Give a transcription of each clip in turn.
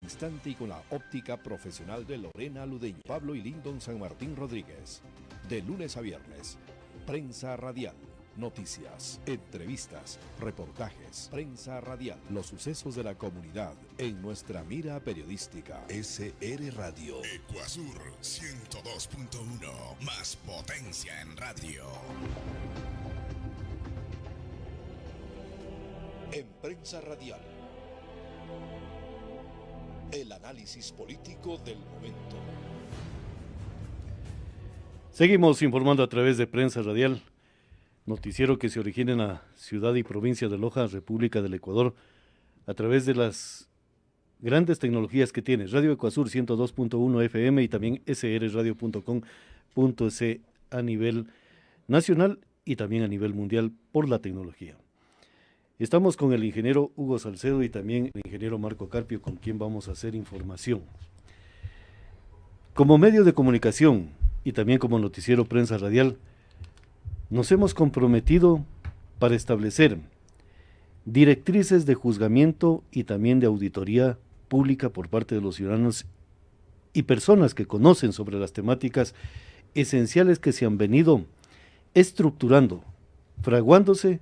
Instante y con la óptica profesional de Lorena Ludeña, Pablo y Lindon San Martín Rodríguez. De lunes a viernes. Prensa radial. Noticias, entrevistas, reportajes, prensa radial, los sucesos de la comunidad en nuestra mira periodística. SR Radio. Ecuasur 102.1, más potencia en radio. En prensa radial, el análisis político del momento. Seguimos informando a través de prensa radial. Noticiero que se origina en la ciudad y provincia de Loja, República del Ecuador, a través de las grandes tecnologías que tiene Radio Ecuasur 102.1 FM y también srradio.com.es a nivel nacional y también a nivel mundial por la tecnología. Estamos con el ingeniero Hugo Salcedo y también el ingeniero Marco Carpio, con quien vamos a hacer información. Como medio de comunicación y también como noticiero prensa radial, nos hemos comprometido para establecer directrices de juzgamiento y también de auditoría pública por parte de los ciudadanos y personas que conocen sobre las temáticas esenciales que se han venido estructurando, fraguándose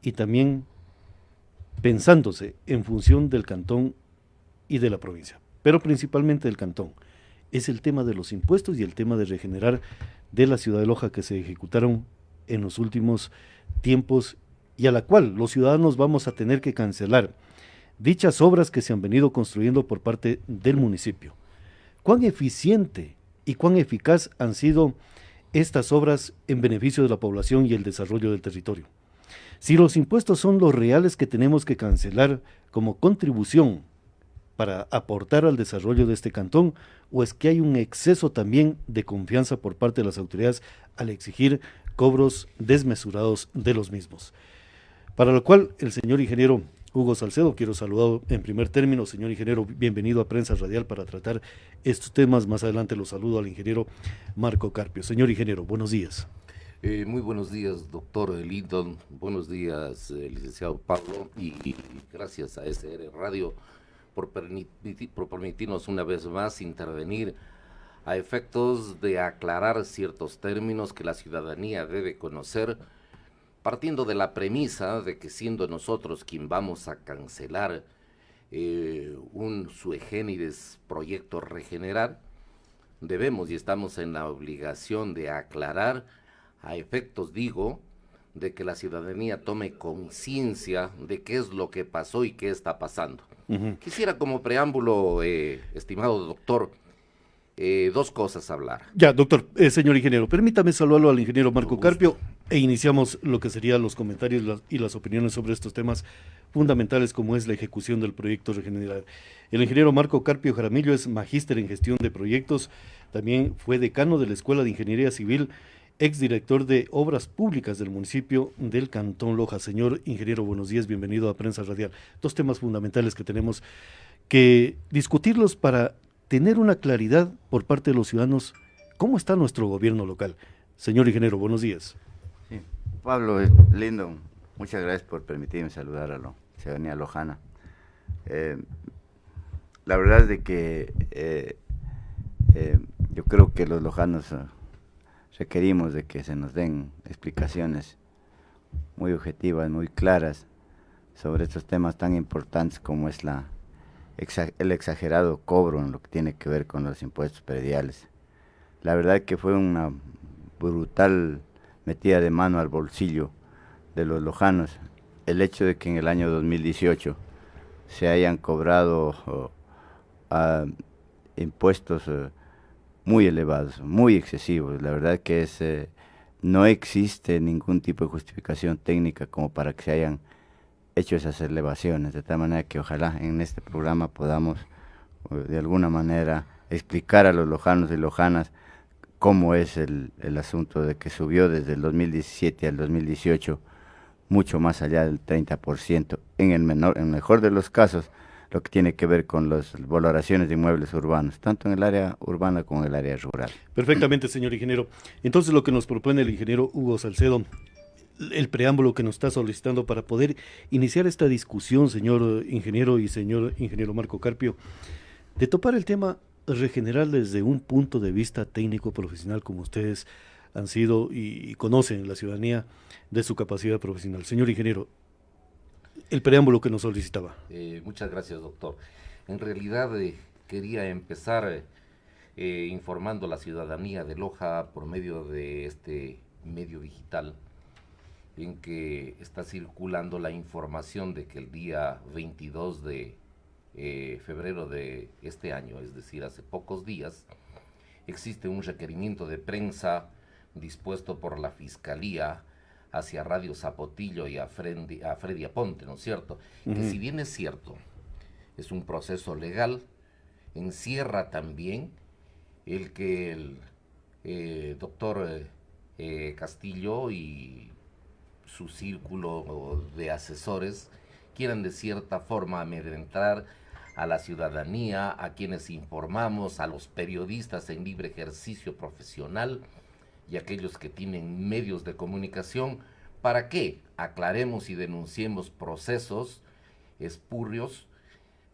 y también pensándose en función del cantón y de la provincia, pero principalmente del cantón. Es el tema de los impuestos y el tema de regenerar de la ciudad de Loja que se ejecutaron en los últimos tiempos y a la cual los ciudadanos vamos a tener que cancelar dichas obras que se han venido construyendo por parte del municipio. ¿Cuán eficiente y cuán eficaz han sido estas obras en beneficio de la población y el desarrollo del territorio? Si los impuestos son los reales que tenemos que cancelar como contribución para aportar al desarrollo de este cantón, o es que hay un exceso también de confianza por parte de las autoridades al exigir cobros desmesurados de los mismos. Para lo cual, el señor ingeniero Hugo Salcedo, quiero saludar en primer término. Señor ingeniero, bienvenido a Prensa Radial para tratar estos temas. Más adelante lo saludo al ingeniero Marco Carpio. Señor ingeniero, buenos días. Muy buenos días, doctor Lindon. Buenos días, licenciado Pablo, y gracias a SR Radio por permitirnos una vez más intervenir a efectos de aclarar ciertos términos que la ciudadanía debe conocer, partiendo de la premisa de que siendo nosotros quien vamos a cancelar un sui generis proyecto Regenerar, debemos y estamos en la obligación de aclarar a efectos, digo, de que la ciudadanía tome conciencia de qué es lo que pasó y qué está pasando. Quisiera como preámbulo, estimado doctor, dos cosas hablar. Ya, doctor, señor ingeniero, permítame saludarlo al ingeniero Marco Carpio e iniciamos lo que serían los comentarios y las opiniones sobre estos temas fundamentales como es la ejecución del proyecto Regenerar. El ingeniero Marco Carpio Jaramillo es magíster en gestión de proyectos, también fue decano de la Escuela de Ingeniería Civil, exdirector de Obras Públicas del municipio del Cantón Loja. Señor ingeniero, buenos días, bienvenido a Prensa Radial. Dos temas fundamentales que tenemos que discutirlos para tener una claridad por parte de los ciudadanos. ¿Cómo está nuestro gobierno local? Señor ingeniero, buenos días. Sí. Pablo, lindo, muchas gracias por permitirme saludar a la ciudadanía lojana. La verdad es de que yo creo que los lojanos requerimos de que se nos den explicaciones muy objetivas, muy claras sobre estos temas tan importantes como es el exagerado cobro en lo que tiene que ver con los impuestos prediales. La verdad que fue una brutal metida de mano al bolsillo de los lojanos el hecho de que en el año 2018 se hayan cobrado impuestos muy elevados, muy excesivos. La verdad que no existe ningún tipo de justificación técnica como para que se hayan hecho esas elevaciones, de tal manera que ojalá en este programa podamos de alguna manera explicar a los lojanos y lojanas cómo es el asunto de que subió desde el 2017 al 2018 mucho más allá del 30%, en el mejor de los casos, lo que tiene que ver con las valoraciones de inmuebles urbanos, tanto en el área urbana como en el área rural. Perfectamente, señor ingeniero. Entonces, lo que nos propone el ingeniero Hugo Salcedo, el preámbulo que nos está solicitando para poder iniciar esta discusión, señor ingeniero y señor ingeniero Marco Carpio, de topar el tema Regenerar desde un punto de vista técnico profesional, como ustedes han sido y conocen la ciudadanía de su capacidad profesional. Señor ingeniero, el preámbulo que nos solicitaba. Muchas gracias, doctor. En realidad quería empezar informando a la ciudadanía de Loja por medio de este medio digital en que está circulando la información de que el día 22 de febrero de este año, es decir, hace pocos días, existe un requerimiento de prensa dispuesto por la Fiscalía hacia Radio Zapotillo y a Freddy Aponte, ¿no es cierto? Que si bien es cierto, es un proceso legal, encierra también el que el doctor Castillo y su círculo de asesores quieran de cierta forma amedrentar a la ciudadanía, a quienes informamos, a los periodistas en libre ejercicio profesional y aquellos que tienen medios de comunicación, para que aclaremos y denunciemos procesos espurios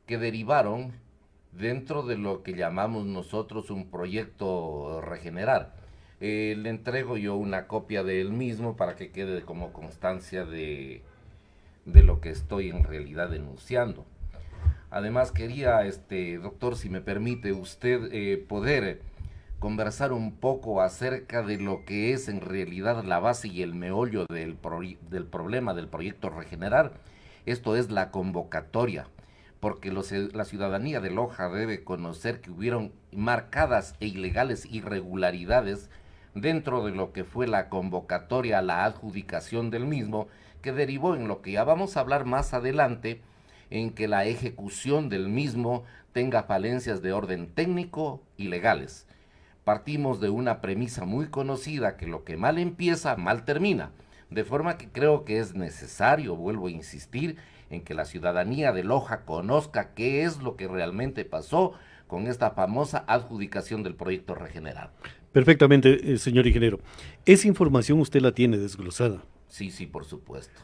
que derivaron dentro de lo que llamamos nosotros un proyecto Regenerar. Le entrego yo una copia del mismo para que quede como constancia de lo que estoy en realidad denunciando. Además quería, doctor, si me permite usted poder conversar un poco acerca de lo que es en realidad la base y el meollo del problema del proyecto Regenerar. Esto es la convocatoria, porque la ciudadanía de Loja debe conocer que hubieron marcadas e ilegales irregularidades dentro de lo que fue la convocatoria a la adjudicación del mismo, que derivó en lo que ya vamos a hablar más adelante, en que la ejecución del mismo tenga falencias de orden técnico y legales. Partimos de una premisa muy conocida, que lo que mal empieza, mal termina, de forma que creo que es necesario, vuelvo a insistir, en que la ciudadanía de Loja conozca qué es lo que realmente pasó con esta famosa adjudicación del proyecto Regenerar. Perfectamente, señor ingeniero. Esa información usted la tiene desglosada. Sí, por supuesto.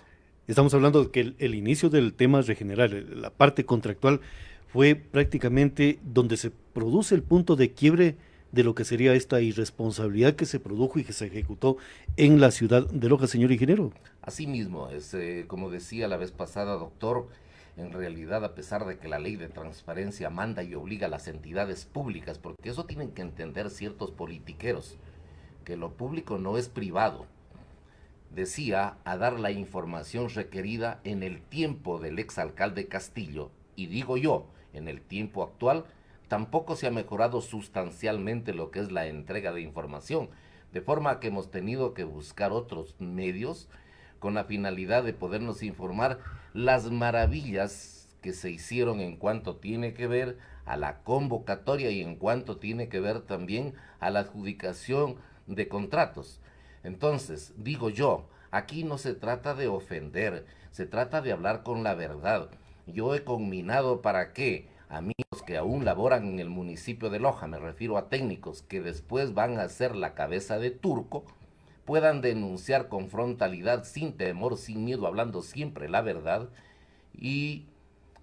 Estamos hablando de que el inicio del tema Regenerar, la parte contractual, fue prácticamente donde se produce el punto de quiebre de lo que sería esta irresponsabilidad que se produjo y que se ejecutó en la ciudad de Loja, señor ingeniero. Así mismo, como decía la vez pasada, doctor, en realidad, a pesar de que la ley de transparencia manda y obliga a las entidades públicas, porque eso tienen que entender ciertos politiqueros, que lo público no es privado, decía a dar la información requerida en el tiempo del exalcalde Castillo, y digo yo, en el tiempo actual, tampoco se ha mejorado sustancialmente lo que es la entrega de información, de forma que hemos tenido que buscar otros medios con la finalidad de podernos informar las maravillas que se hicieron en cuanto tiene que ver a la convocatoria y en cuanto tiene que ver también a la adjudicación de contratos. Entonces, digo yo, aquí no se trata de ofender, se trata de hablar con la verdad. Yo he conminado para que amigos que aún laboran en el municipio de Loja, me refiero a técnicos que después van a ser la cabeza de turco, puedan denunciar con frontalidad, sin temor, sin miedo, hablando siempre la verdad y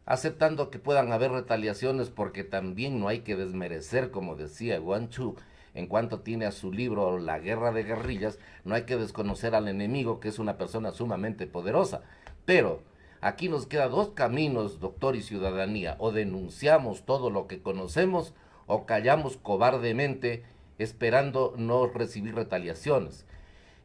aceptando que puedan haber retaliaciones, porque también no hay que desmerecer, como decía Guanchu, en cuanto tiene a su libro La Guerra de Guerrillas, no hay que desconocer al enemigo, que es una persona sumamente poderosa. Pero aquí nos quedan dos caminos, doctor y ciudadanía: o denunciamos todo lo que conocemos o callamos cobardemente esperando no recibir retaliaciones.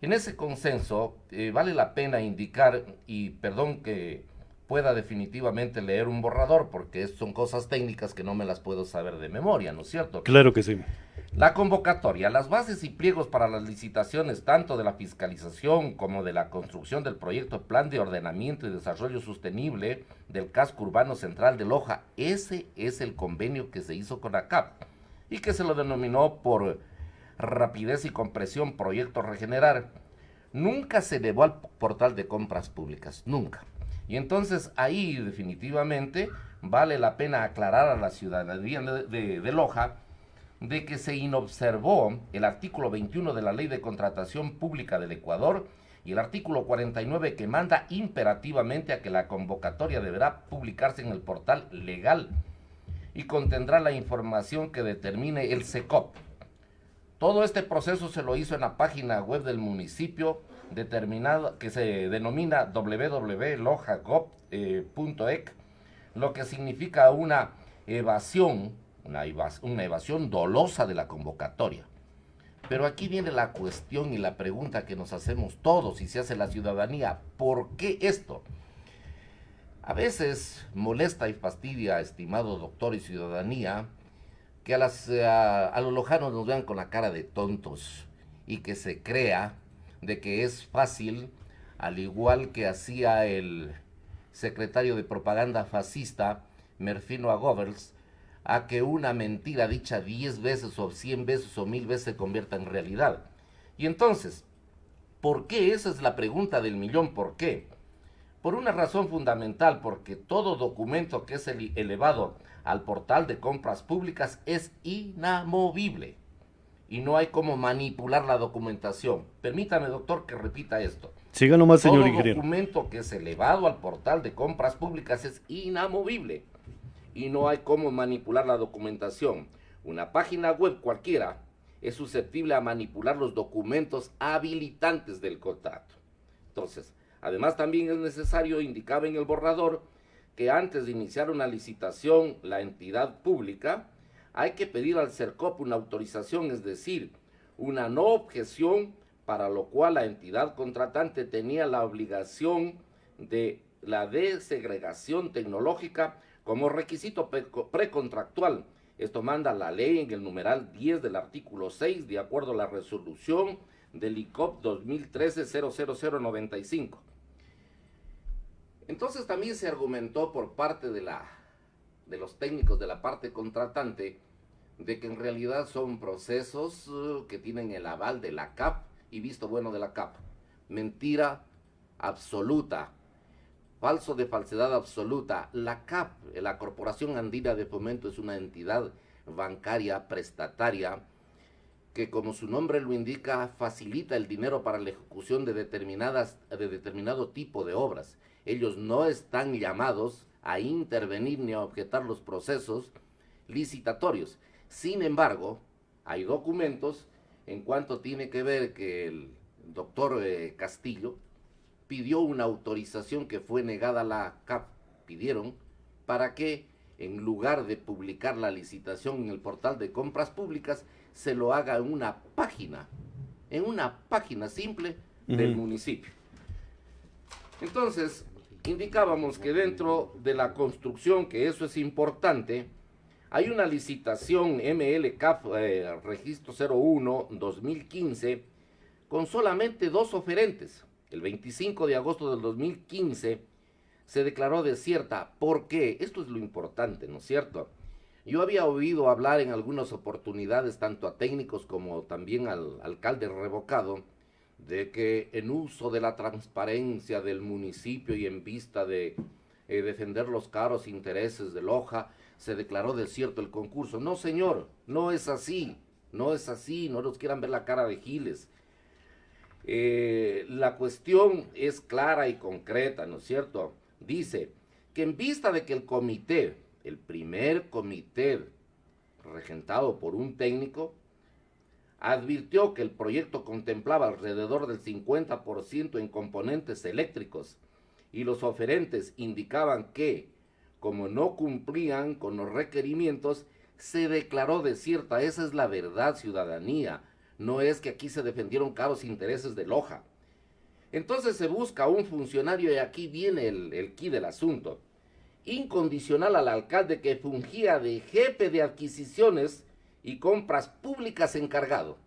En ese consenso vale la pena indicar, y perdón que pueda definitivamente leer un borrador, porque son cosas técnicas que no me las puedo saber de memoria, ¿no es cierto? Claro que sí. La convocatoria, las bases y pliegos para las licitaciones tanto de la fiscalización como de la construcción del proyecto Plan de Ordenamiento y Desarrollo Sostenible del Casco Urbano Central de Loja. Ese es el convenio que se hizo con ACAP y que se lo denominó por rapidez y compresión Proyecto Regenerar. Nunca se elevó al portal de compras públicas, nunca. Y entonces ahí definitivamente vale la pena aclarar a la ciudadanía de Loja de que se inobservó el artículo 21 de la Ley de Contratación Pública del Ecuador y el artículo 49 que manda imperativamente a que la convocatoria deberá publicarse en el portal legal. y contendrá la información que determine el SECOP. Todo este proceso se lo hizo en la página web del municipio, determinada, que se denomina www.lojagov.ec, lo que significa una evasión dolosa de la convocatoria. Pero aquí viene la cuestión y la pregunta que nos hacemos todos y se hace la ciudadanía: ¿por qué esto? A veces molesta y fastidia, estimado doctor y ciudadanía, que a los lojanos nos vean con la cara de tontos y que se crea de que es fácil, al igual que hacía el secretario de propaganda fascista, Merfino Agóvers, a que una mentira dicha 10 veces o 100 veces o 1000 veces se convierta en realidad. Y entonces, ¿por qué? Esa es la pregunta del millón. ¿Por qué? Por una razón fundamental, porque todo documento que es elevado al portal de compras públicas es inamovible y no hay cómo manipular la documentación. Permítame, doctor, que repita esto. Siga nomás, señor ingeniero. Todo documento que es elevado al portal de compras públicas es inamovible y no hay cómo manipular la documentación. Una página web cualquiera es susceptible a manipular los documentos habilitantes del contrato. Entonces, además también es necesario, indicaba en el borrador, que antes de iniciar una licitación, la entidad pública, hay que pedir al SERCOP una autorización, es decir, una no objeción, para lo cual la entidad contratante tenía la obligación de la desegregación tecnológica como requisito precontractual. Esto manda la ley en el numeral 10 del artículo 6, de acuerdo a la resolución del ICOP 2013-00095. Entonces también se argumentó por parte de los técnicos de la parte contratante de que en realidad son procesos que tienen el aval de la CAP y visto bueno de la CAP. Mentira absoluta. Falso de falsedad absoluta. La CAP, la Corporación Andina de Fomento, es una entidad bancaria prestataria que, como su nombre lo indica, facilita el dinero para la ejecución de determinado tipo de obras. Ellos no están llamados a intervenir ni a objetar los procesos licitatorios. Sin embargo, hay documentos en cuanto tiene que ver que el doctor Castillo pidió una autorización que fue negada a la CAP. Pidieron para que, en lugar de publicar la licitación en el portal de compras públicas, se lo haga en una página simple del municipio. Entonces, indicábamos que dentro de la construcción, que eso es importante, hay una licitación MLCAF registro 01-2015 con solamente 2 oferentes. El 25 de agosto del 2015 se declaró desierta. ¿Por qué? Esto es lo importante, ¿no es cierto? Yo había oído hablar en algunas oportunidades, tanto a técnicos como también al alcalde revocado, de que en uso de la transparencia del municipio y en vista de defender los caros intereses de Loja, se declaró desierto el concurso. No, señor, no es así, no nos quieran ver la cara de giles. La cuestión es clara y concreta, ¿no es cierto? Dice que en vista de que el comité, el primer comité regentado por un técnico, advirtió que el proyecto contemplaba alrededor del 50% en componentes eléctricos y los oferentes indicaban que, como no cumplían con los requerimientos, se declaró desierta. Esa es la verdad, ciudadanía. No es que aquí se defendieron caros intereses de Loja. Entonces se busca un funcionario, y aquí viene el quid del asunto, incondicional al alcalde, que fungía de jefe de adquisiciones y compras públicas encargado.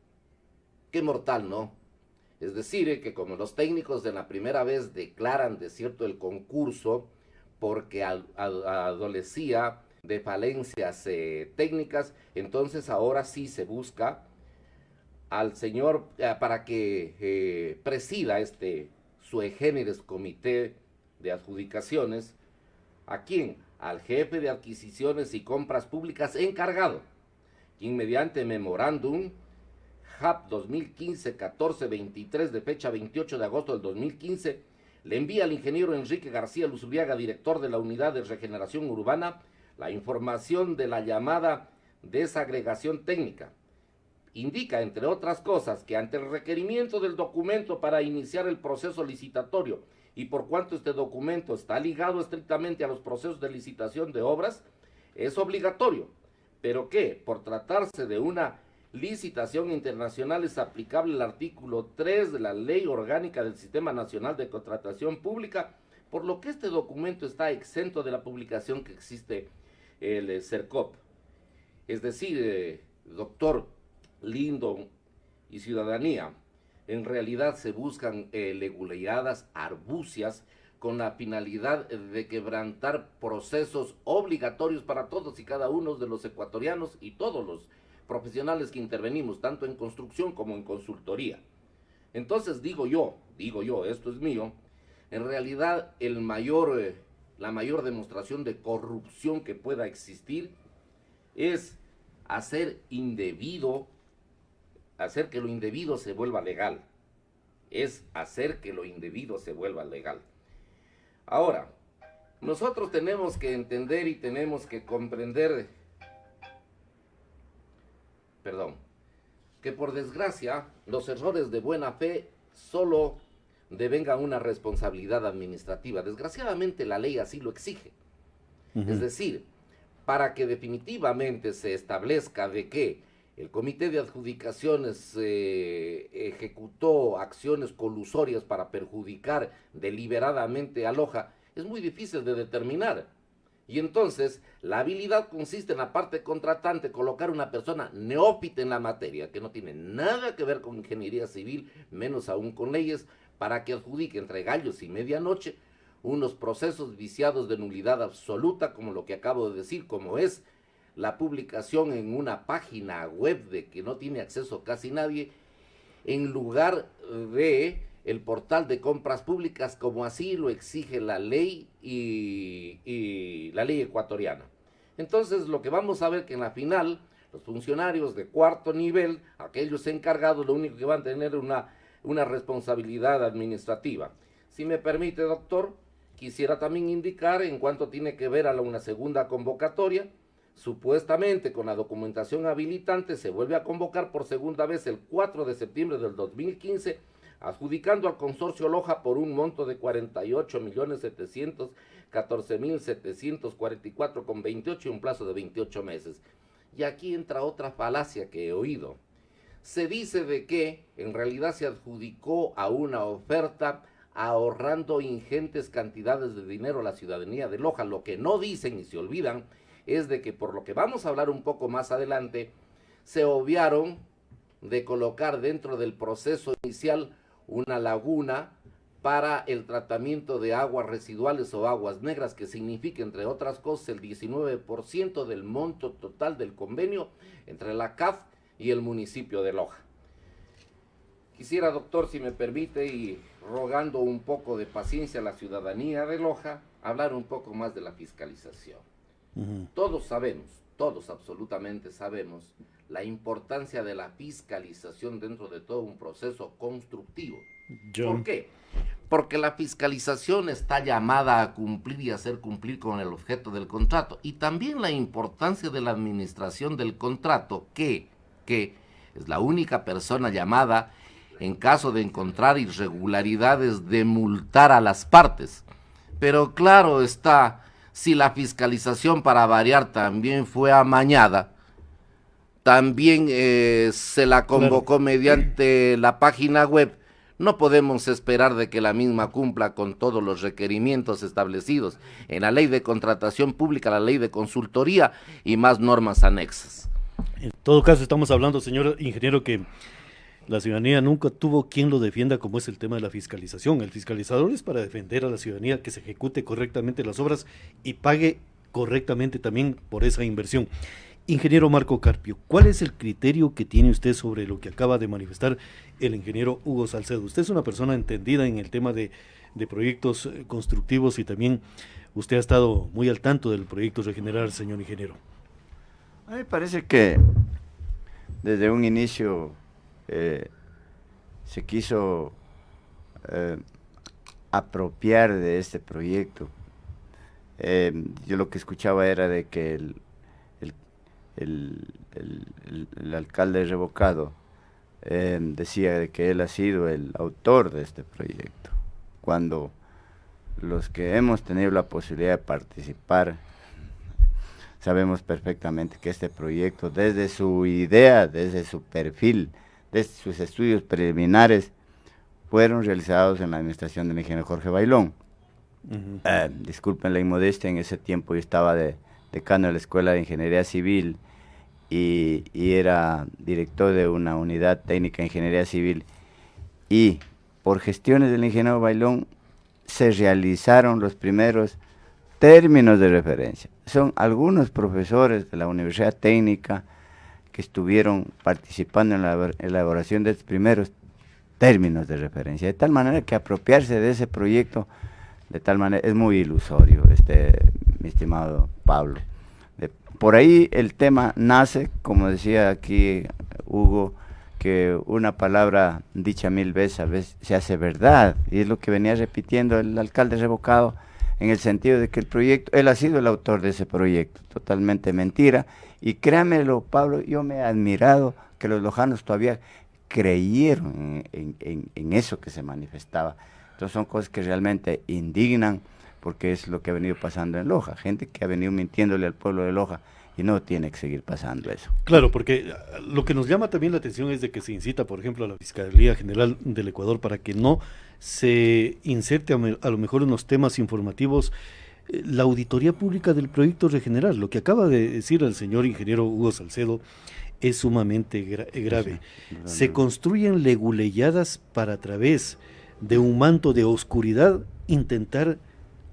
Qué mortal, ¿no? Es decir, que como los técnicos de la primera vez declaran desierto el concurso porque adolecía de falencias técnicas, entonces ahora sí se busca al señor para que presida este sui generis comité de adjudicaciones. ¿A quién? Al jefe de adquisiciones y compras públicas encargado, quien mediante memorándum JAP 2015-1423 de fecha 28 de agosto del 2015 le envía al ingeniero Enrique García Luzuriaga, director de la Unidad de Regeneración Urbana, la información de la llamada desagregación técnica. Indica, entre otras cosas, que ante el requerimiento del documento para iniciar el proceso licitatorio y por cuanto este documento está ligado estrictamente a los procesos de licitación de obras, es obligatorio, pero que por tratarse de una licitación internacional es aplicable el artículo 3 de la Ley Orgánica del Sistema Nacional de Contratación Pública, por lo que este documento está exento de la publicación que existe el CERCOP. Es decir, doctor Lindon y ciudadanía, en realidad se buscan legularidades arbucias con la finalidad de quebrantar procesos obligatorios para todos y cada uno de los ecuatorianos y todos los profesionales que intervenimos, tanto en construcción como en consultoría. Entonces digo yo, esto es mío, en realidad la mayor demostración de corrupción que pueda existir es hacer que lo indebido se vuelva legal. Es hacer que lo indebido se vuelva legal. Ahora, nosotros tenemos que entender y tenemos que comprender, que por desgracia los errores de buena fe solo devengan una responsabilidad administrativa. Desgraciadamente la ley así lo exige. Es decir, para que definitivamente se establezca de que el Comité de Adjudicaciones ejecutó acciones colusorias para perjudicar deliberadamente a Loja, es muy difícil de determinar. Y entonces, la habilidad consiste en la parte contratante colocar una persona neófita en la materia, que no tiene nada que ver con ingeniería civil, menos aún con leyes, para que adjudique entre gallos y medianoche unos procesos viciados de nulidad absoluta, como lo que acabo de decir, como es la publicación en una página web de que no tiene acceso casi nadie, en lugar de el portal de compras públicas, como así lo exige la ley y la ley ecuatoriana. Entonces, lo que vamos a ver que en la final, los funcionarios de cuarto nivel, aquellos encargados, lo único que van a tener es una responsabilidad administrativa. Si me permite, doctor, quisiera también indicar en cuanto tiene que ver a una segunda convocatoria. Supuestamente con la documentación habilitante se vuelve a convocar por segunda vez el 4 de septiembre del 2015, adjudicando al consorcio Loja por un monto de 48.714.744,28 y un plazo de 28 meses. Y aquí entra otra falacia que he oído. Se dice de que en realidad se adjudicó a una oferta ahorrando ingentes cantidades de dinero a la ciudadanía de Loja. Lo que no dicen y se olvidan es de que, por lo que vamos a hablar un poco más adelante, se obviaron de colocar dentro del proceso inicial una laguna para el tratamiento de aguas residuales o aguas negras, que significa, entre otras cosas, el 19% del monto total del convenio entre la CAF y el municipio de Loja. Quisiera, doctor, si me permite, y rogando un poco de paciencia a la ciudadanía de Loja, hablar un poco más de la fiscalización. Todos sabemos, todos absolutamente sabemos, la importancia de la fiscalización dentro de todo un proceso constructivo. ¿Por qué? Porque la fiscalización está llamada a cumplir y hacer cumplir con el objeto del contrato. Y también la importancia de la administración del contrato, que es la única persona llamada, en caso de encontrar irregularidades, de multar a las partes. Pero claro está, si la fiscalización, para variar, también fue amañada, también se la convocó mediante la página web, no podemos esperar de que la misma cumpla con todos los requerimientos establecidos en la ley de contratación pública, la ley de consultoría y más normas anexas. En todo caso, estamos hablando, señor ingeniero, que la ciudadanía nunca tuvo quien lo defienda, como es el tema de la fiscalización. El fiscalizador es para defender a la ciudadanía, que se ejecute correctamente las obras y pague correctamente también por esa inversión. Ingeniero Marco Carpio, ¿cuál es el criterio que tiene usted sobre lo que acaba de manifestar el ingeniero Hugo Salcedo? Usted es una persona entendida en el tema de proyectos constructivos y también usted ha estado muy al tanto del proyecto Regenerar, señor ingeniero. A mí me parece que desde un inicio se quiso apropiar de este proyecto Yo lo que escuchaba era de que el alcalde revocado decía de que él ha sido el autor de este proyecto, cuando los que hemos tenido la posibilidad de participar sabemos perfectamente que este proyecto, desde su idea, desde su perfil, desde sus estudios preliminares, fueron realizados en la administración del ingeniero Jorge Bailón. Disculpen la inmodestia, en ese tiempo yo estaba decano de la Escuela de Ingeniería Civil y era director de una unidad técnica de Ingeniería Civil, y por gestiones del ingeniero Bailón se realizaron los primeros términos de referencia. Son algunos profesores de la Universidad Técnica que estuvieron participando en la elaboración de estos primeros términos de referencia, de tal manera que apropiarse de ese proyecto de tal manera es muy ilusorio, mi estimado Pablo. Por ahí el tema nace, como decía aquí Hugo, que una palabra dicha 1000 veces a veces se hace verdad, y es lo que venía repitiendo el alcalde revocado, en el sentido de que el proyecto, él ha sido el autor de ese proyecto, totalmente mentira, y créamelo, Pablo, yo me he admirado que los lojanos todavía creyeron en eso que se manifestaba. Entonces son cosas que realmente indignan, porque es lo que ha venido pasando en Loja, gente que ha venido mintiéndole al pueblo de Loja, y no tiene que seguir pasando eso. Claro, porque lo que nos llama también la atención es de que se incita, por ejemplo, a la Fiscalía General del Ecuador para que no se inserte a lo mejor en los temas informativos la auditoría pública del proyecto Regenerar. Lo que acaba de decir el señor ingeniero Hugo Salcedo es sumamente grave. Se construyen leguleyadas para, a través de un manto de oscuridad, intentar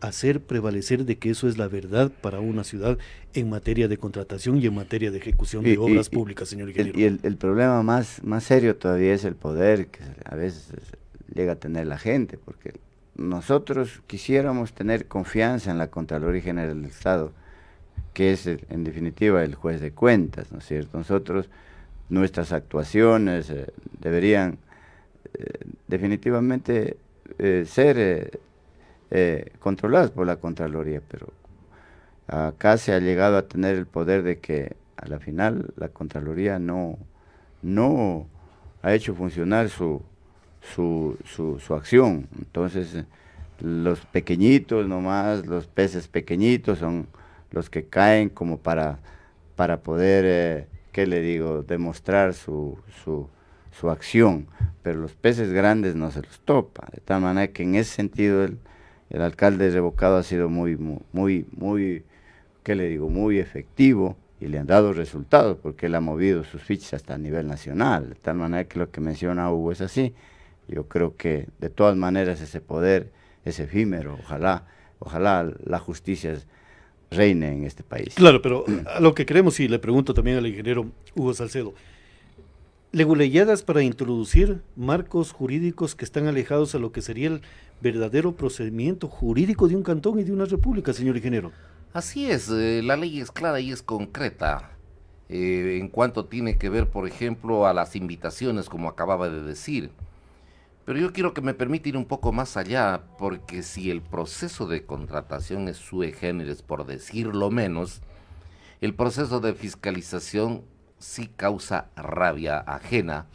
hacer prevalecer de que eso es la verdad para una ciudad en materia de contratación y en materia de ejecución de obras públicas, señor ingeniero. Y el problema más serio todavía es el poder que a veces llega a tener la gente, porque nosotros quisiéramos tener confianza en la Contraloría General del Estado, que es en definitiva el juez de cuentas, ¿no es cierto? Nosotros, nuestras actuaciones deberían definitivamente ser controladas por la Contraloría, pero acá se ha llegado a tener el poder de que a la final la Contraloría no ha hecho funcionar su acción. Entonces los pequeñitos nomás, los peces pequeñitos son los que caen como para poder, ¿qué le digo?, demostrar su acción, pero los peces grandes no se los topa, de tal manera que en ese sentido el alcalde revocado ha sido muy, ¿qué le digo?, muy efectivo, y le han dado resultados, porque él ha movido sus fichas hasta a nivel nacional, de tal manera que lo que menciona Hugo es así. Yo creo que de todas maneras ese poder es efímero, ojalá la justicia reine en este país. Claro, pero a lo que queremos, y le pregunto también al ingeniero Hugo Salcedo, leguleyadas para introducir marcos jurídicos que están alejados a lo que sería el verdadero procedimiento jurídico de un cantón y de una república, señor ingeniero. Así es, la ley es clara y es concreta en cuanto tiene que ver, por ejemplo, a las invitaciones, como acababa de decir. Pero yo quiero que me permita ir un poco más allá, porque si el proceso de contratación es sui generis, por decirlo menos, el proceso de fiscalización sí causa rabia ajena.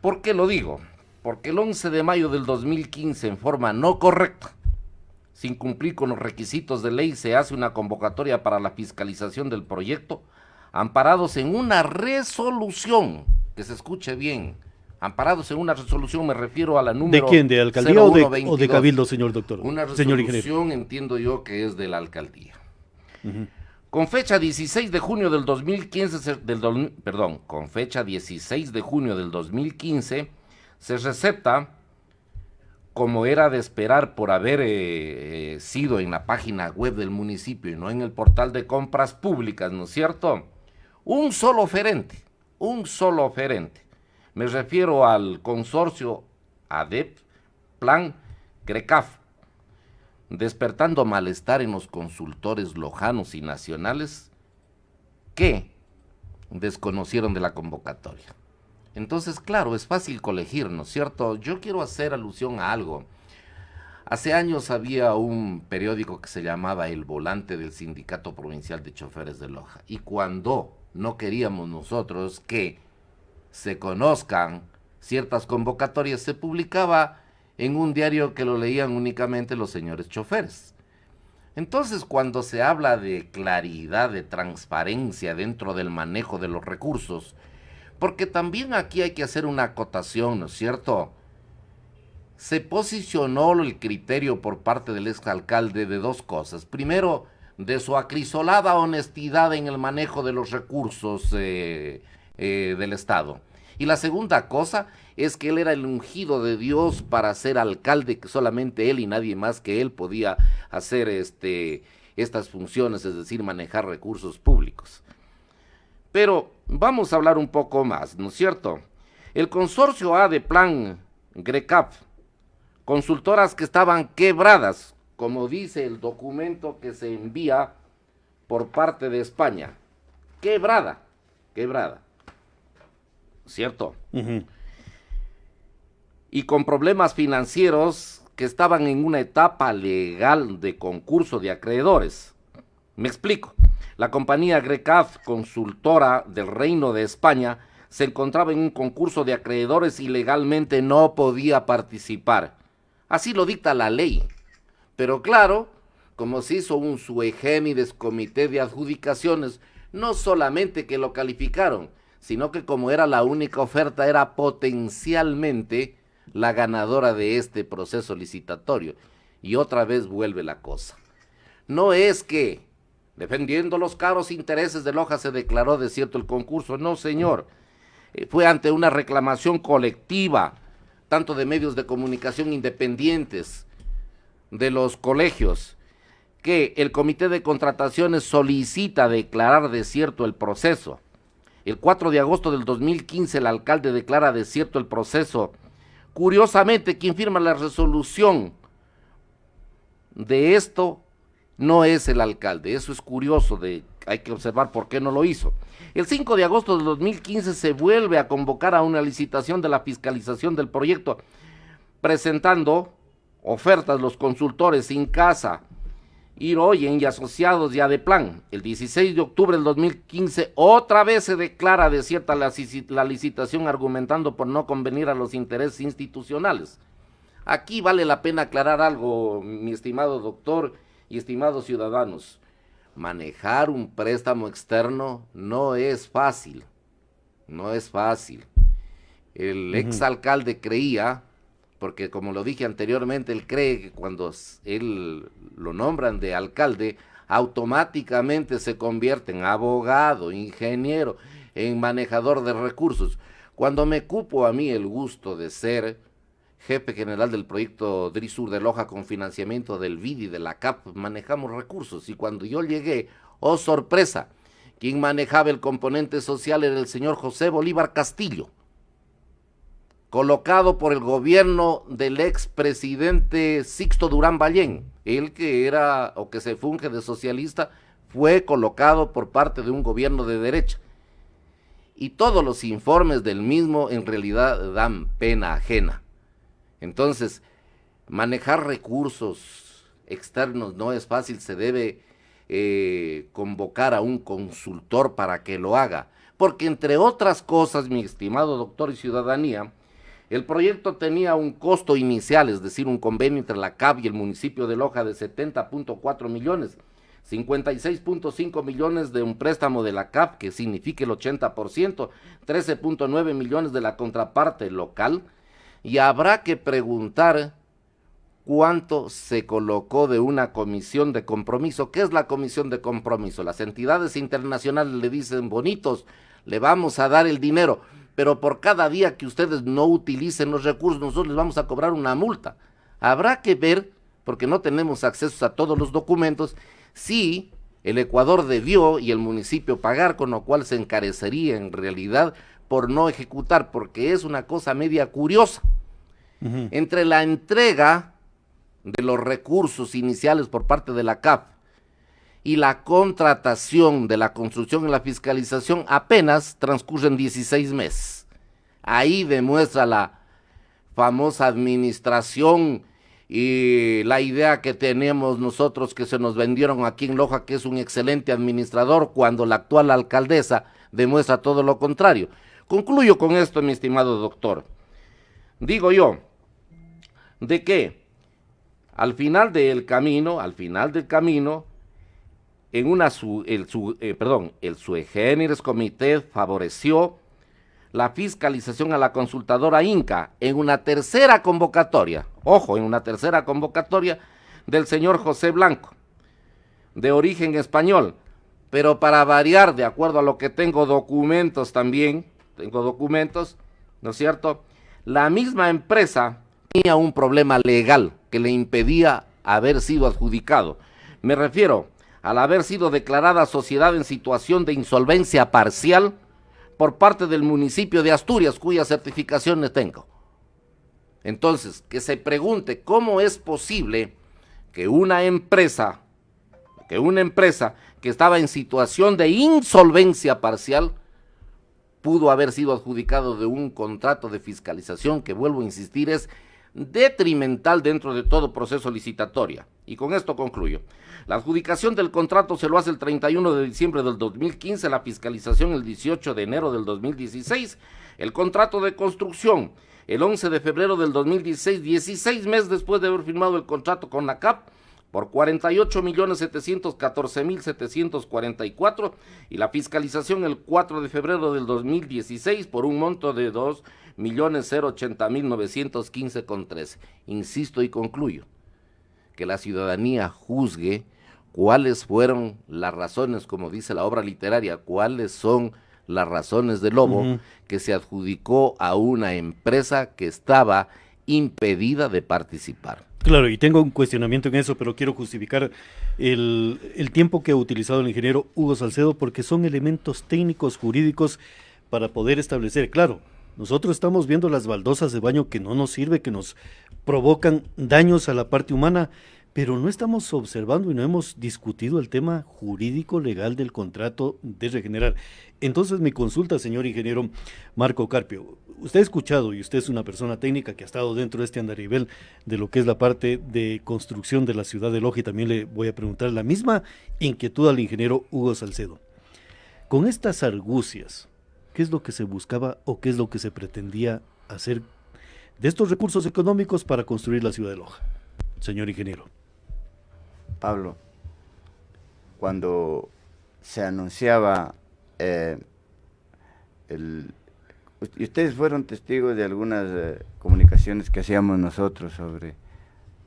¿Por qué lo digo? Porque el 11 de mayo del 2015, en forma no correcta, sin cumplir con los requisitos de ley, se hace una convocatoria para la fiscalización del proyecto, amparados en una resolución, que se escuche bien, amparados en una resolución, me refiero a la número... ¿De quién? ¿De alcaldía o de cabildo, señor doctor? Una señor resolución, entiendo yo, que es de la alcaldía. Con fecha 16 de junio del 2015, con fecha 16 de junio del 2015, se recepta, como era de esperar por haber sido en la página web del municipio y no en el portal de compras públicas, ¿no es cierto?, un solo oferente. Me refiero al consorcio ADEP, Plan Grecaf, despertando malestar en los consultores lojanos y nacionales que desconocieron de la convocatoria. Entonces, claro, es fácil colegir, ¿no es cierto? Yo quiero hacer alusión a algo. Hace años había un periódico que se llamaba El Volante del Sindicato Provincial de Choferes de Loja, y cuando no queríamos nosotros que se conozcan ciertas convocatorias, se publicaba en un diario que lo leían únicamente los señores choferes. Entonces, cuando se habla de claridad, de transparencia dentro del manejo de los recursos, porque también aquí hay que hacer una acotación, ¿no es cierto? Se posicionó el criterio por parte del exalcalde de dos cosas. Primero, de su acrisolada honestidad en el manejo de los recursos del Estado. Y la segunda cosa es que él era el ungido de Dios para ser alcalde, que solamente él y nadie más que él podía hacer estas funciones, es decir, manejar recursos públicos. Pero vamos a hablar un poco más, ¿no es cierto? El consorcio A de Plan GRECAP, consultoras que estaban quebradas, como dice el documento que se envía por parte de España. Quebrada, ¿cierto? Y con problemas financieros que estaban en una etapa legal de concurso de acreedores. Me explico. La compañía GRECAF, consultora del Reino de España, se encontraba en un concurso de acreedores y legalmente no podía participar. Así lo dicta la ley. Pero claro, como se hizo un sui generis comité de adjudicaciones, no solamente que lo calificaron, sino que como era la única oferta, era potencialmente la ganadora de este proceso licitatorio. Y otra vez vuelve la cosa. No es que, defendiendo los caros intereses de Loja, se declaró desierto el concurso. No, señor. Fue ante una reclamación colectiva, tanto de medios de comunicación independientes, de los colegios, que el Comité de Contrataciones solicita declarar desierto el proceso. El 4 de agosto del 2015 el alcalde declara desierto el proceso. Curiosamente, quien firma la resolución de esto no es el alcalde. Eso es curioso, hay que observar por qué no lo hizo. El 5 de agosto del 2015 se vuelve a convocar a una licitación de la fiscalización del proyecto, presentando ofertas los consultores Incasa, Iroyen y Asociados y Adeplan. El 16 de octubre del 2015 otra vez se declara desierta la licitación, argumentando por no convenir a los intereses institucionales. Aquí vale la pena aclarar algo, mi estimado doctor y estimados ciudadanos. Manejar un préstamo externo no es fácil, no es fácil. El exalcalde creía, porque como lo dije anteriormente, él cree que cuando él lo nombran de alcalde, automáticamente se convierte en abogado, ingeniero, en manejador de recursos. Cuando me cupo a mí el gusto de ser jefe general del proyecto DRISUR de Loja con financiamiento del BID y de la CAP, manejamos recursos, y cuando yo llegué, oh sorpresa, quien manejaba el componente social era el señor José Bolívar Castillo, colocado por el gobierno del expresidente Sixto Durán Ballén. Él que era, o que se funge de socialista, fue colocado por parte de un gobierno de derecha. Y todos los informes del mismo en realidad dan pena ajena. Entonces, manejar recursos externos no es fácil, se debe convocar a un consultor para que lo haga. Porque entre otras cosas, mi estimado doctor y ciudadanía, el proyecto tenía un costo inicial, es decir, un convenio entre la CAP y el municipio de Loja de 70.4 millones, 56.5 millones de un préstamo de la CAP, que significa el 80%, 13.9 millones de la contraparte local, y habrá que preguntar cuánto se colocó de una comisión de compromiso. ¿Qué es la comisión de compromiso? Las entidades internacionales le dicen, bonitos, le vamos a dar el dinero, pero por cada día que ustedes no utilicen los recursos, nosotros les vamos a cobrar una multa. Habrá que ver, porque no tenemos acceso a todos los documentos, si el Ecuador debió y el municipio pagar, con lo cual se encarecería en realidad por no ejecutar, porque es una cosa media curiosa. Entre la entrega de los recursos iniciales por parte de la CAP y la contratación de la construcción y la fiscalización, apenas transcurren 16 meses. Ahí demuestra la famosa administración y la idea que tenemos nosotros que se nos vendieron aquí en Loja, que es un excelente administrador, cuando la actual alcaldesa demuestra todo lo contrario. Concluyo con esto, mi estimado doctor. Digo yo, de que al final del camino, el sui generis comité favoreció la fiscalización a la consultadora Inca en una tercera convocatoria, del señor José Blanco, de origen español, pero para variar, de acuerdo a lo que tengo documentos, ¿no es cierto? La misma empresa tenía un problema legal que le impedía haber sido adjudicado. Me refiero al haber sido declarada sociedad en situación de insolvencia parcial por parte del municipio de Asturias, cuya certificación le tengo. Entonces, que se pregunte cómo es posible que una empresa que estaba en situación de insolvencia parcial pudo haber sido adjudicado de un contrato de fiscalización que, vuelvo a insistir, es detrimental dentro de todo proceso licitatorio. Y con esto concluyo. La adjudicación del contrato se lo hace el 31 de diciembre del 2015, la fiscalización el 18 de enero del 2016, el contrato de construcción el 11 de febrero del 2016, 16 meses después de haber firmado el contrato con la CAP, por 48.714.744, y la fiscalización el 4 de febrero del 2016 por un monto de 2.080.915,13. Insisto y concluyo, que la ciudadanía juzgue cuáles fueron las razones, como dice la obra literaria, cuáles son las razones del lobo que se adjudicó a una empresa que estaba impedida de participar. Claro, y tengo un cuestionamiento en eso, pero quiero justificar el tiempo que ha utilizado el ingeniero Hugo Salcedo, porque son elementos técnicos jurídicos para poder establecer. Claro, nosotros estamos viendo las baldosas de baño que no nos sirve, que nos provocan daños a la parte humana, pero no estamos observando y no hemos discutido el tema jurídico legal del contrato de Regenerar. Entonces mi consulta, señor ingeniero Marco Carpio, usted ha escuchado y usted es una persona técnica que ha estado dentro de este andarivel de lo que es la parte de construcción de la ciudad de Loja, y también le voy a preguntar la misma inquietud al ingeniero Hugo Salcedo. Con estas argucias, ¿qué es lo que se buscaba o qué es lo que se pretendía hacer de estos recursos económicos para construir la ciudad de Loja, señor ingeniero? Pablo, cuando se anunciaba y ustedes fueron testigos de algunas comunicaciones que hacíamos nosotros sobre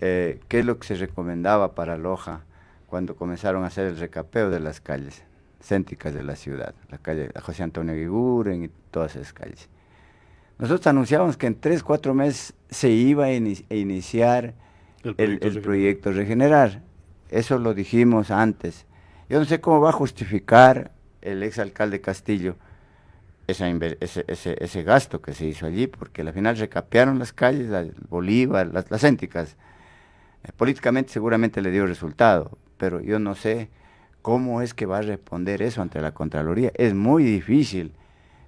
qué es lo que se recomendaba para Loja cuando comenzaron a hacer el recapeo de las calles céntricas de la ciudad, la calle José Antonio Guiguren y todas esas calles. Nosotros anunciábamos que en 3-4 meses se iba a iniciar el proyecto Regenerar. Eso lo dijimos antes. Yo no sé cómo va a justificar el exalcalde Castillo ese gasto que se hizo allí, porque al final recapearon las calles, Bolívar, las céntricas. Políticamente seguramente le dio resultado, pero yo no sé cómo es que va a responder eso ante la Contraloría. Es muy difícil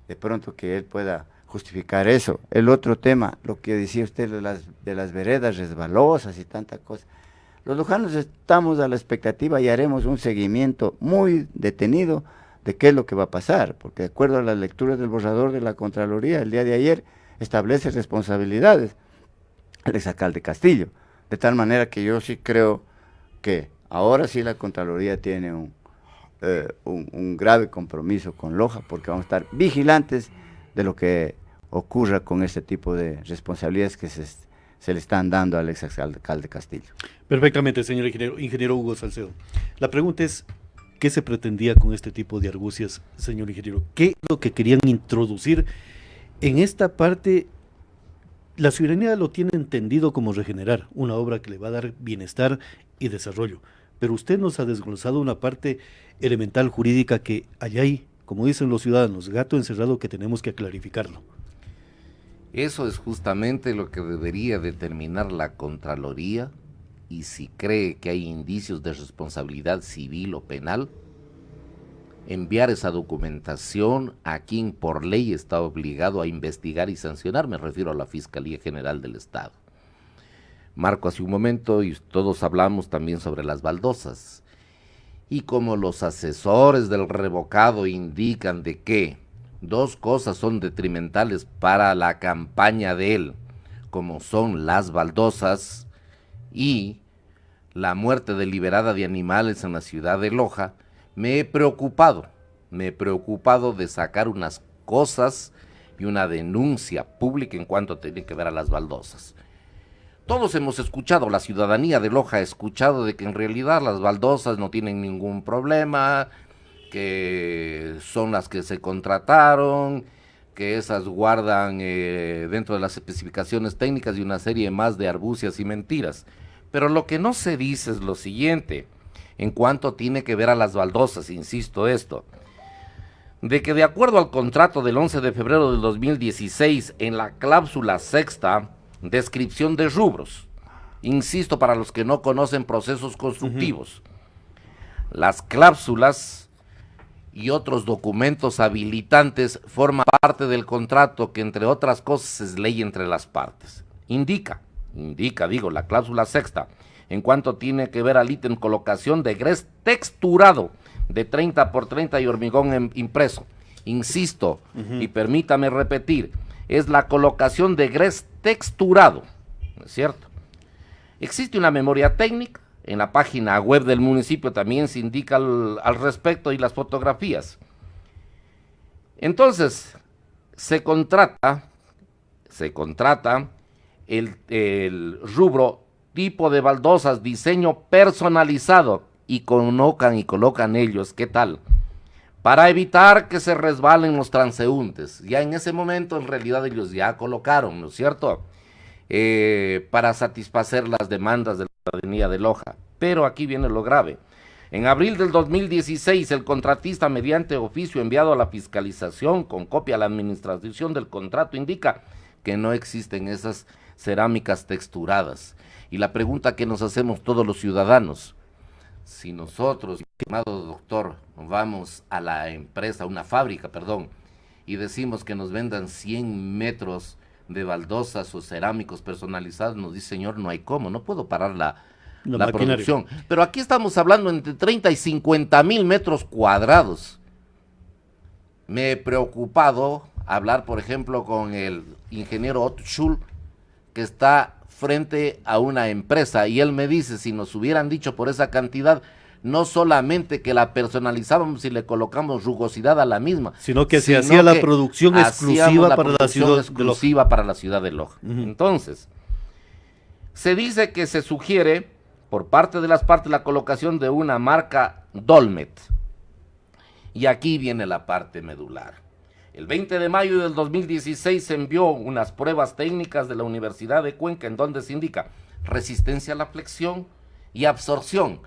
de pronto que él pueda justificar eso. El otro tema, lo que decía usted de las veredas resbalosas y tanta cosa. Los lojanos estamos a la expectativa y haremos un seguimiento muy detenido de qué es lo que va a pasar, porque de acuerdo a las lecturas del borrador de la Contraloría, el día de ayer establece responsabilidades al exalcalde Castillo, de tal manera que yo sí creo que ahora sí la Contraloría tiene un grave compromiso con Loja, porque vamos a estar vigilantes de lo que ocurra con este tipo de responsabilidades que se le están dando al exalcalde Castillo. Perfectamente, señor ingeniero Hugo Salcedo. La pregunta es, ¿qué se pretendía con este tipo de argucias, señor ingeniero? ¿Qué es lo que querían introducir en esta parte? La ciudadanía lo tiene entendido como Regenerar, una obra que le va a dar bienestar y desarrollo, pero usted nos ha desglosado una parte elemental jurídica que allá hay, como dicen los ciudadanos, gato encerrado, que tenemos que clarificarlo. Eso es justamente lo que debería determinar la Contraloría, y si cree que hay indicios de responsabilidad civil o penal, enviar esa documentación a quien por ley está obligado a investigar y sancionar, me refiero a la Fiscalía General del Estado. Marco hace un momento y todos hablamos también sobre las baldosas. Y como los asesores del revocado indican de que dos cosas son detrimentales para la campaña de él, como son las baldosas y la muerte deliberada de animales en la ciudad de Loja, me he preocupado de sacar unas cosas y una denuncia pública en cuanto tiene que ver a las baldosas. Todos hemos escuchado, la ciudadanía de Loja ha escuchado de que en realidad las baldosas no tienen ningún problema, que son las que se contrataron, que esas guardan dentro de las especificaciones técnicas y una serie más de argucias y mentiras. Pero lo que no se dice es lo siguiente, en cuanto tiene que ver a las baldosas, insisto esto, de que de acuerdo al contrato del 11 de febrero del 2016, en la cláusula sexta, descripción de rubros, insisto para los que no conocen procesos constructivos, las cláusulas y otros documentos habilitantes forman parte del contrato que entre otras cosas es ley entre las partes. Indica, la cláusula sexta, en cuanto tiene que ver al ítem colocación de gres texturado de 30 por 30 y hormigón impreso. Insisto, y permítame repetir, es la colocación de gres texturado, ¿no es cierto? Existe una memoria técnica, en la página web del municipio también se indica al respecto y las fotografías. Entonces, se contrata el rubro tipo de baldosas, diseño personalizado, y colocan ellos, ¿qué tal? Para evitar que se resbalen los transeúntes. Ya en ese momento, en realidad, ellos ya colocaron, ¿no es cierto? Para satisfacer las demandas de la ciudadanía de Loja. Pero aquí viene lo grave. En abril del 2016, el contratista, mediante oficio enviado a la fiscalización con copia a la administración del contrato, indica que no existen esas cerámicas texturadas. Y la pregunta que nos hacemos todos los ciudadanos, si nosotros, estimado doctor, vamos a la empresa, una fábrica, y decimos que nos vendan 100 metros de baldosas o cerámicos personalizados, nos dice, señor, no hay cómo, no puedo parar la producción. Pero aquí estamos hablando entre 30 y 50 mil metros cuadrados. Me he preocupado hablar, por ejemplo, con el ingeniero Otto Schul, que está frente a una empresa, y él me dice, si nos hubieran dicho por esa cantidad, no solamente que la personalizábamos y le colocamos rugosidad a la misma, sino que se hacía la producción exclusiva para la ciudad de Loja. Entonces, se dice que se sugiere por parte de las partes la colocación de una marca Dolmet. Y aquí viene la parte medular. El 20 de mayo del 2016 se envió unas pruebas técnicas de la Universidad de Cuenca en donde se indica resistencia a la flexión y absorción,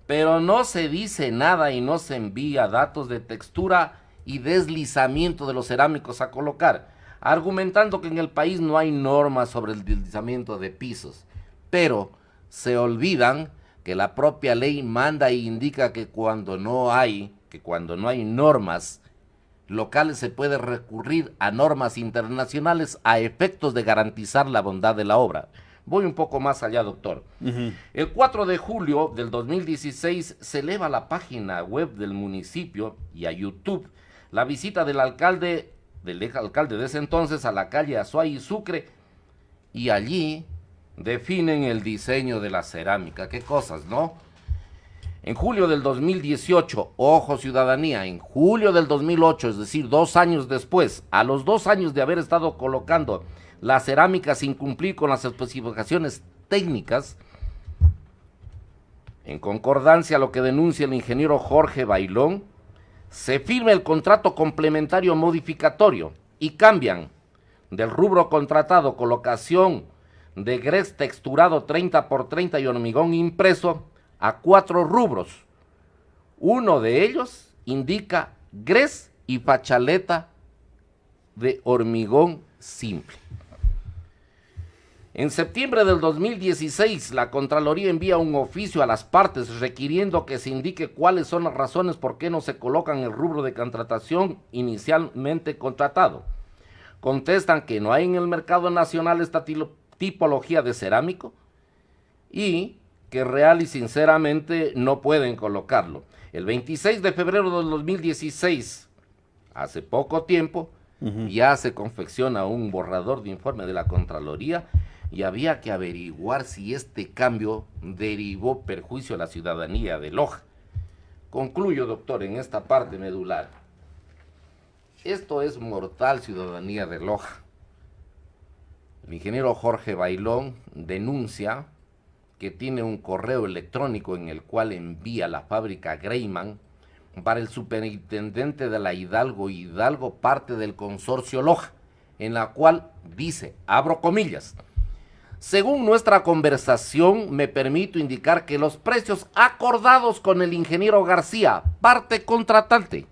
pero no se dice nada y no se envía datos de textura y deslizamiento de los cerámicos a colocar, argumentando que en el país no hay normas sobre el deslizamiento de pisos, pero se olvidan que la propia ley manda e indica que cuando no hay normas locales se puede recurrir a normas internacionales a efectos de garantizar la bondad de la obra. Voy un poco más allá, doctor. El 4 de julio del 2016 se eleva a la página web del municipio y a YouTube la visita del alcalde de ese entonces a la calle Azuay y Sucre, y allí definen el diseño de la cerámica. Qué cosas, ¿no? En julio del 2018, ojo ciudadanía, en julio del 2008, es decir, 2 años después, a los 2 años de haber estado colocando la cerámica sin cumplir con las especificaciones técnicas, en concordancia a lo que denuncia el ingeniero Jorge Bailón, se firma el contrato complementario modificatorio y cambian del rubro contratado colocación de gres texturado 30 por 30 y hormigón impreso a 4 rubros. Uno de ellos indica gres y fachaleta de hormigón simple. En septiembre del 2016, la Contraloría envía un oficio a las partes requiriendo que se indique cuáles son las razones por qué no se colocan el rubro de contratación inicialmente contratado. Contestan que no hay en el mercado nacional esta tipología de cerámico, y que real y sinceramente no pueden colocarlo. El 26 de febrero del 2016, hace poco tiempo, ya se confecciona un borrador de informe de la Contraloría y había que averiguar si este cambio derivó perjuicio a la ciudadanía de Loja. Concluyo, doctor, en esta parte medular. Esto es mortal, ciudadanía de Loja. El ingeniero Jorge Bailón denuncia que tiene un correo electrónico en el cual envía a la fábrica Greyman para el superintendente de la Hidalgo parte del consorcio Loja, en la cual dice, abro comillas, según nuestra conversación me permito indicar que los precios acordados con el ingeniero García, parte contratante,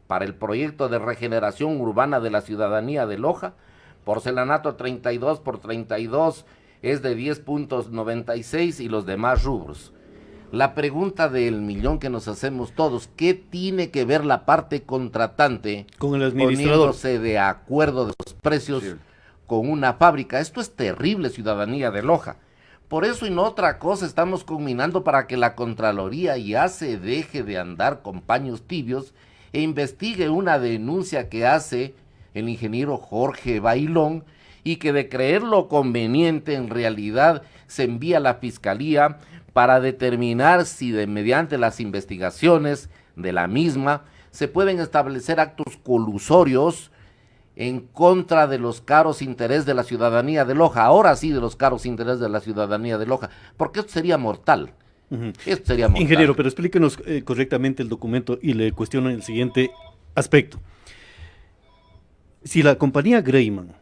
para el proyecto de regeneración urbana de la ciudadanía de Loja, porcelanato 32 por 32 es de 10.96 y los demás rubros. La pregunta del millón que nos hacemos todos, ¿qué tiene que ver la parte contratante con el administrador poniéndose de acuerdo de los precios con una fábrica? Esto es terrible, ciudadanía de Loja. Por eso y no otra cosa estamos culminando para que la Contraloría ya se deje de andar con paños tibios e investigue una denuncia que hace el ingeniero Jorge Bailón y que de creerlo conveniente en realidad se envía a la Fiscalía para determinar si mediante las investigaciones de la misma se pueden establecer actos colusorios en contra de los caros intereses de la ciudadanía de Loja, ahora sí de los caros intereses de la ciudadanía de Loja, porque esto sería mortal. Esto sería mortal. Ingeniero, pero explíquenos correctamente el documento y le cuestiono el siguiente aspecto. Si la compañía Greyman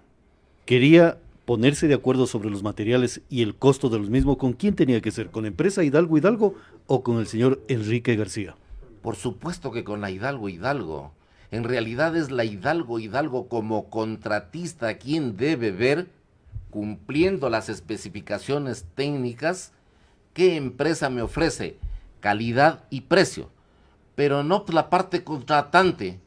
quería ponerse de acuerdo sobre los materiales y el costo de los mismos, ¿con quién tenía que ser? ¿Con la empresa Hidalgo o con el señor Enrique García? Por supuesto que con la Hidalgo. En realidad es la Hidalgo como contratista quien debe ver, cumpliendo las especificaciones técnicas, qué empresa me ofrece calidad y precio, pero no la parte contratante.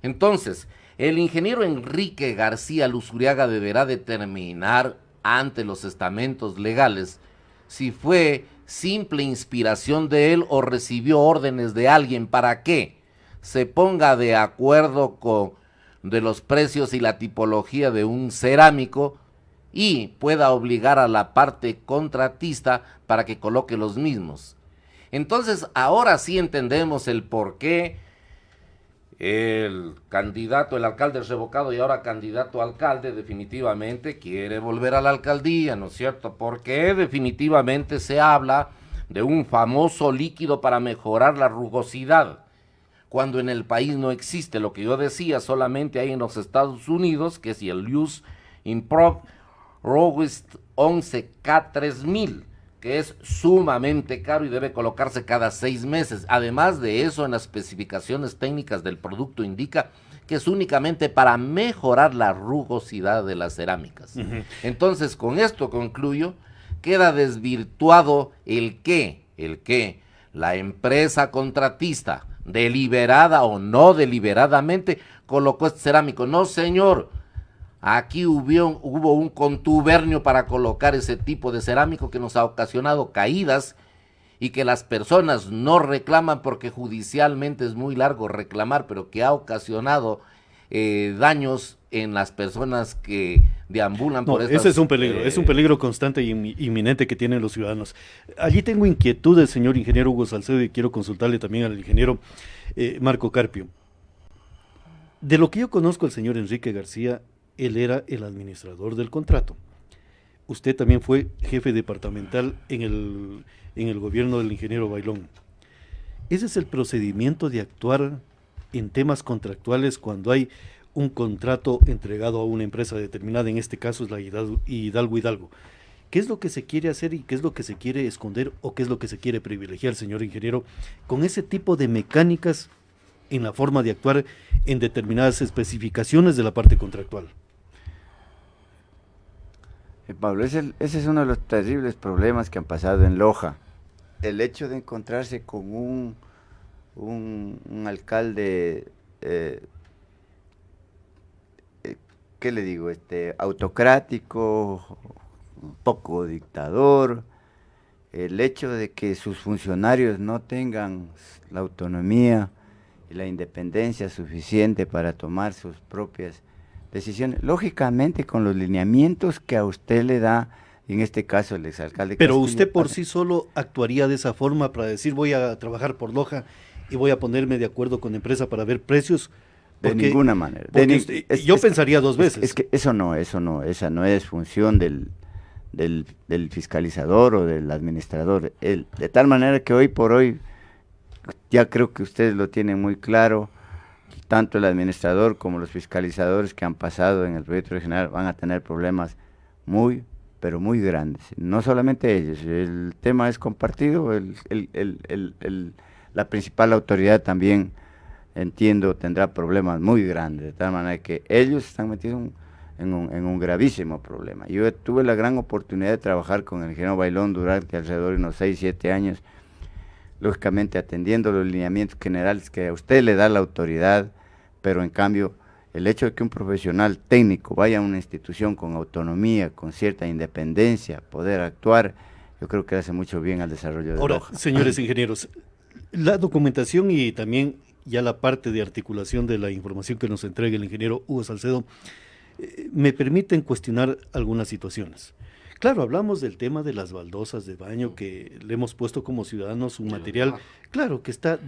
Entonces, el ingeniero Enrique García Luzuriaga deberá determinar ante los estamentos legales si fue simple inspiración de él o recibió órdenes de alguien para que se ponga de acuerdo con de los precios y la tipología de un cerámico y pueda obligar a la parte contratista para que coloque los mismos. Entonces, ahora sí entendemos el por qué el candidato, el alcalde revocado y ahora candidato a alcalde definitivamente quiere volver a la alcaldía, ¿no es cierto? Porque definitivamente se habla de un famoso líquido para mejorar la rugosidad, cuando en el país no existe. Lo que yo decía, solamente hay en los Estados Unidos, que es el Use Improve Rogist 11K3000, que es sumamente caro y debe colocarse cada 6 meses. Además de eso, en las especificaciones técnicas del producto indica que es únicamente para mejorar la rugosidad de las cerámicas. Entonces, con esto concluyo, queda desvirtuado el que la empresa contratista, deliberada o no deliberadamente, colocó este cerámico. No, señor. Aquí hubo un contubernio para colocar ese tipo de cerámico que nos ha ocasionado caídas y que las personas no reclaman porque judicialmente es muy largo reclamar, pero que ha ocasionado daños en las personas que deambulan por estas... Ese es un peligro constante y inminente que tienen los ciudadanos. Allí tengo inquietudes, señor ingeniero Hugo Salcedo, y quiero consultarle también al ingeniero Marco Carpio. De lo que yo conozco al señor Enrique García, él era el administrador del contrato. Usted también fue jefe departamental en el gobierno del ingeniero Bailón. Ese es el procedimiento de actuar en temas contractuales cuando hay un contrato entregado a una empresa determinada, en este caso es la Hidalgo. ¿Qué es lo que se quiere hacer y qué es lo que se quiere esconder o qué es lo que se quiere privilegiar, señor ingeniero, con ese tipo de mecánicas en la forma de actuar en determinadas especificaciones de la parte contractual? Pablo, ese es uno de los terribles problemas que han pasado en Loja. El hecho de encontrarse con un alcalde, ¿qué le digo? Autocrático, un poco dictador, el hecho de que sus funcionarios no tengan la autonomía y la independencia suficiente para tomar sus propias decisiones, lógicamente con los lineamientos que a usted le da, en este caso el exalcalde Pero Castillo, usted por sí solo actuaría de esa forma para decir voy a trabajar por Loja y voy a ponerme de acuerdo con la empresa para ver precios. de ninguna manera. Yo pensaría dos veces. Es que esa no es función del fiscalizador o del administrador. De tal manera que hoy por hoy, ya creo que ustedes lo tienen muy claro, tanto el administrador como los fiscalizadores que han pasado en el proyecto regional van a tener problemas muy, pero muy grandes. No solamente ellos, el tema es compartido, la principal autoridad también, entiendo, tendrá problemas muy grandes, de tal manera que ellos están metidos en un gravísimo problema. Yo tuve la gran oportunidad de trabajar con el ingeniero Bailón durante alrededor de unos 6, 7 años, lógicamente atendiendo los lineamientos generales que a usted le da la autoridad, pero en cambio el hecho de que un profesional técnico vaya a una institución con autonomía, con cierta independencia, poder actuar, yo creo que hace mucho bien al desarrollo de Ahora, Loja. señores ingenieros, la documentación y también ya la parte de articulación de la información que nos entrega el ingeniero Hugo Salcedo me permiten cuestionar algunas situaciones. Claro, hablamos del tema de las baldosas de baño que le hemos puesto como ciudadanos un material, claro, que está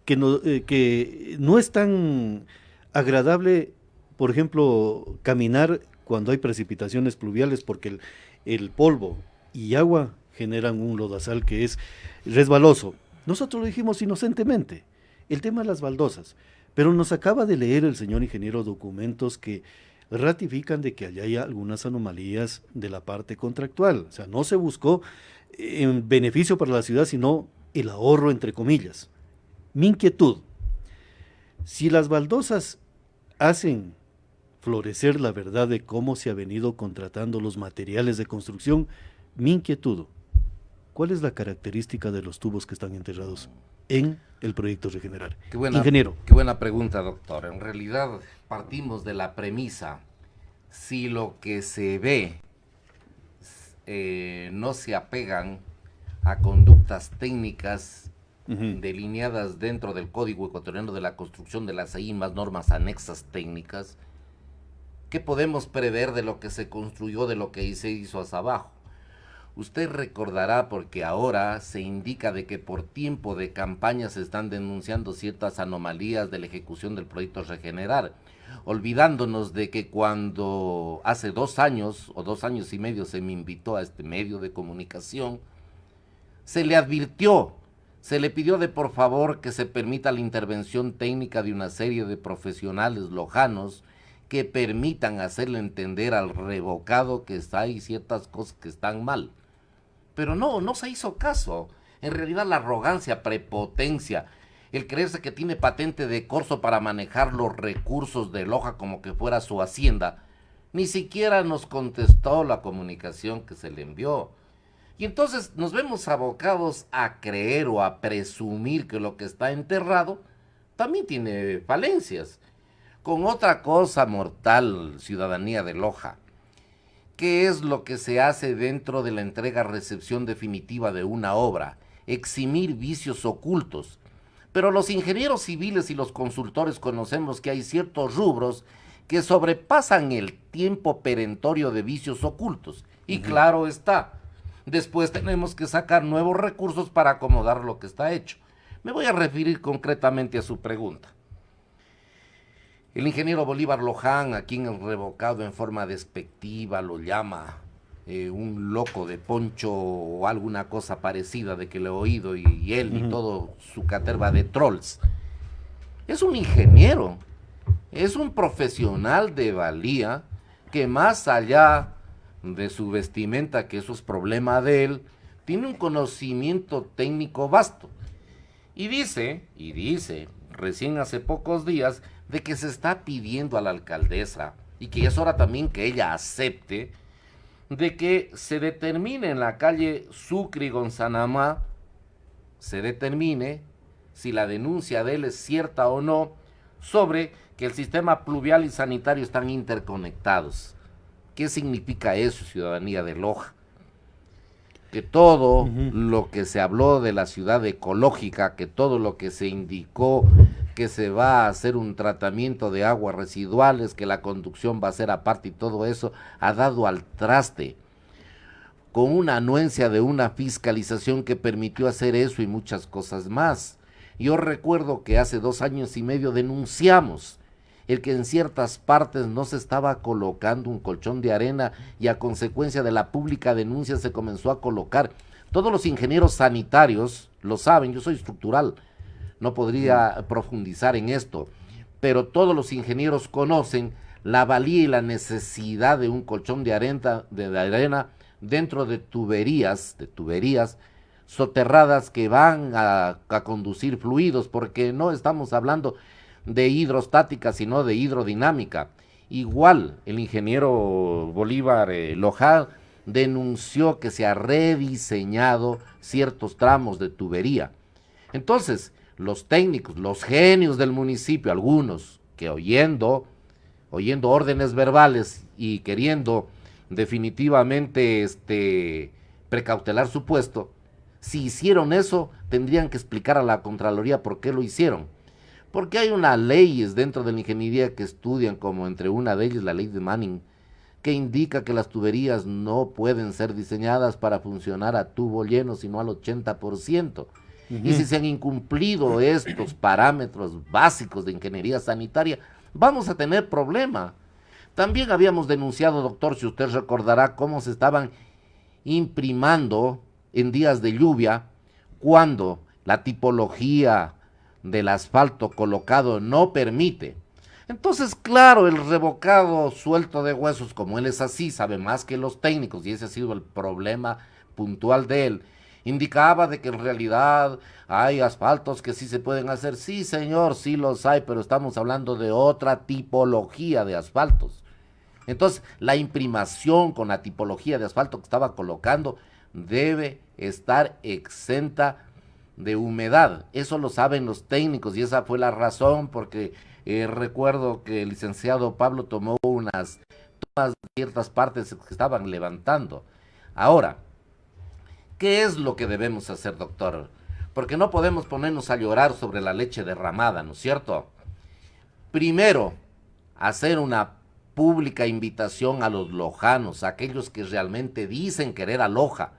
que no es tan agradable, por ejemplo, caminar cuando hay precipitaciones pluviales porque el polvo y agua generan un lodazal que es resbaloso. Nosotros lo dijimos inocentemente, el tema de las baldosas, pero nos acaba de leer el señor ingeniero documentos que ratifican de que allá hay algunas anomalías de la parte contractual. O sea, no se buscó en beneficio para la ciudad, sino el ahorro, entre comillas. Mi inquietud, si las baldosas hacen florecer la verdad de cómo se ha venido contratando los materiales de construcción, mi inquietud, ¿cuál es la característica de los tubos que están enterrados en el proyecto Regenerar? Ingeniero. Qué buena pregunta, doctor. En realidad partimos de la premisa, si lo que se ve no se apegan a conductas técnicas delineadas dentro del Código Ecuatoriano de la Construcción, de las ahí más normas anexas técnicas, ¿qué podemos prever de lo que se construyó, de lo que se hizo hacia abajo? Usted recordará, porque ahora se indica de que por tiempo de campaña se están denunciando ciertas anomalías de la ejecución del proyecto Regenerar, olvidándonos de que cuando hace 2 años o 2 años y medio se me invitó a este medio de comunicación, se le advirtió, se le pidió de por favor que se permita la intervención técnica de una serie de profesionales lojanos que permitan hacerle entender al revocado que hay ciertas cosas que están mal. Pero no se hizo caso. En realidad la arrogancia, prepotencia, el creerse que tiene patente de corso para manejar los recursos de Loja como que fuera su hacienda, ni siquiera nos contestó la comunicación que se le envió. Y entonces nos vemos abocados a creer o a presumir que lo que está enterrado también tiene falencias. Con otra cosa mortal, ciudadanía de Loja, ¿qué es lo que se hace dentro de la entrega-recepción definitiva de una obra? Eximir vicios ocultos. Pero los ingenieros civiles y los consultores conocemos que hay ciertos rubros que sobrepasan el tiempo perentorio de vicios ocultos. Y claro está, después tenemos que sacar nuevos recursos para acomodar lo que está hecho. Me voy a referir concretamente a su pregunta. El ingeniero Bolívar Loján, a quien el revocado en forma despectiva lo llama un loco de poncho o alguna cosa parecida de que le he oído, y él y todo su caterva de trolls, es un ingeniero, es un profesional de valía que más allá de su vestimenta, que eso es problema de él, tiene un conocimiento técnico vasto. Y dice, recién hace pocos días, de que se está pidiendo a la alcaldesa, y que es hora también que ella acepte, de que se determine en la calle Sucre Gonzanamá, se determine si la denuncia de él es cierta o no, sobre que el sistema pluvial y sanitario están interconectados. ¿Qué significa eso, ciudadanía de Loja? que todo Ujú. lo que se habló de la ciudad ecológica, que todo lo que se indicó que se va a hacer un tratamiento de aguas residuales, que la conducción va a ser aparte y todo eso, ha dado al traste con una anuencia de una fiscalización que permitió hacer eso y muchas cosas más. Yo recuerdo que hace 2 años y medio denunciamos el que en ciertas partes no se estaba colocando un colchón de arena y a consecuencia de la pública denuncia se comenzó a colocar. Todos los ingenieros sanitarios lo saben, yo soy estructural, no podría profundizar en esto, pero todos los ingenieros conocen la valía y la necesidad de un colchón de arena dentro de tuberías soterradas que van a conducir fluidos, porque no estamos hablando de hidrostática, sino de hidrodinámica. Igual, el ingeniero Bolívar Loján denunció que se ha rediseñado ciertos tramos de tubería. Entonces, los técnicos, los genios del municipio, algunos que oyendo órdenes verbales y queriendo definitivamente precautelar su puesto, si hicieron eso, tendrían que explicar a la Contraloría por qué lo hicieron. Porque hay unas leyes dentro de la ingeniería que estudian, como entre una de ellas la ley de Manning, que indica que las tuberías no pueden ser diseñadas para funcionar a tubo lleno, sino al 80%. Y si se han incumplido estos parámetros básicos de ingeniería sanitaria, vamos a tener problema. También habíamos denunciado, doctor, si usted recordará, cómo se estaban imprimando en días de lluvia cuando la tipología del asfalto colocado no permite. Entonces, claro, el revocado suelto de huesos, como él es así, sabe más que los técnicos, y ese ha sido el problema puntual de él, indicaba de que en realidad hay asfaltos que sí se pueden hacer. Sí, señor, sí los hay, pero estamos hablando de otra tipología de asfaltos. Entonces, la imprimación con la tipología de asfalto que estaba colocando debe estar exenta de humedad. Eso lo saben los técnicos y esa fue la razón porque recuerdo que el licenciado Pablo tomó unas tomas de ciertas partes que estaban levantando. Ahora, ¿qué es lo que debemos hacer, doctor? Porque no podemos ponernos a llorar sobre la leche derramada, ¿no es cierto? Primero, hacer una pública invitación a los lojanos, a aquellos que realmente dicen querer a Loja,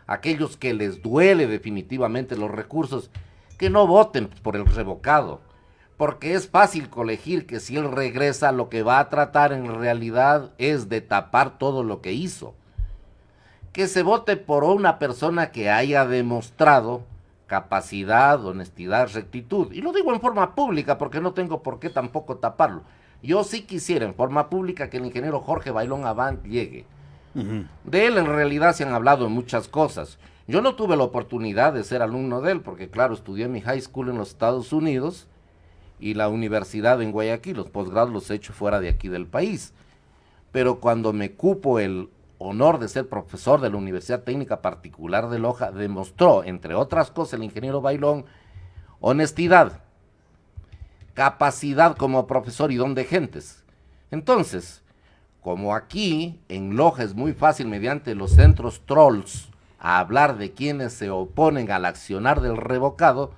aquellos que les duele definitivamente los recursos, que no voten por el revocado, porque es fácil colegir que si él regresa lo que va a tratar en realidad es de tapar todo lo que hizo. Que se vote por una persona que haya demostrado capacidad, honestidad, rectitud, y lo digo en forma pública porque no tengo por qué tampoco taparlo. Yo sí quisiera en forma pública que el ingeniero Jorge Bailón Avant llegue. De él en realidad se han hablado de muchas cosas. Yo no tuve la oportunidad de ser alumno de él porque claro, estudié mi high school en los Estados Unidos y la universidad en Guayaquil, los posgrados los he hecho fuera de aquí del país. Pero cuando me cupo el honor de ser profesor de la Universidad Técnica Particular de Loja, demostró, entre otras cosas, el ingeniero Bailón, honestidad, capacidad como profesor y don de gentes. Entonces, como aquí en Loja es muy fácil mediante los centros trolls a hablar de quienes se oponen al accionar del revocado,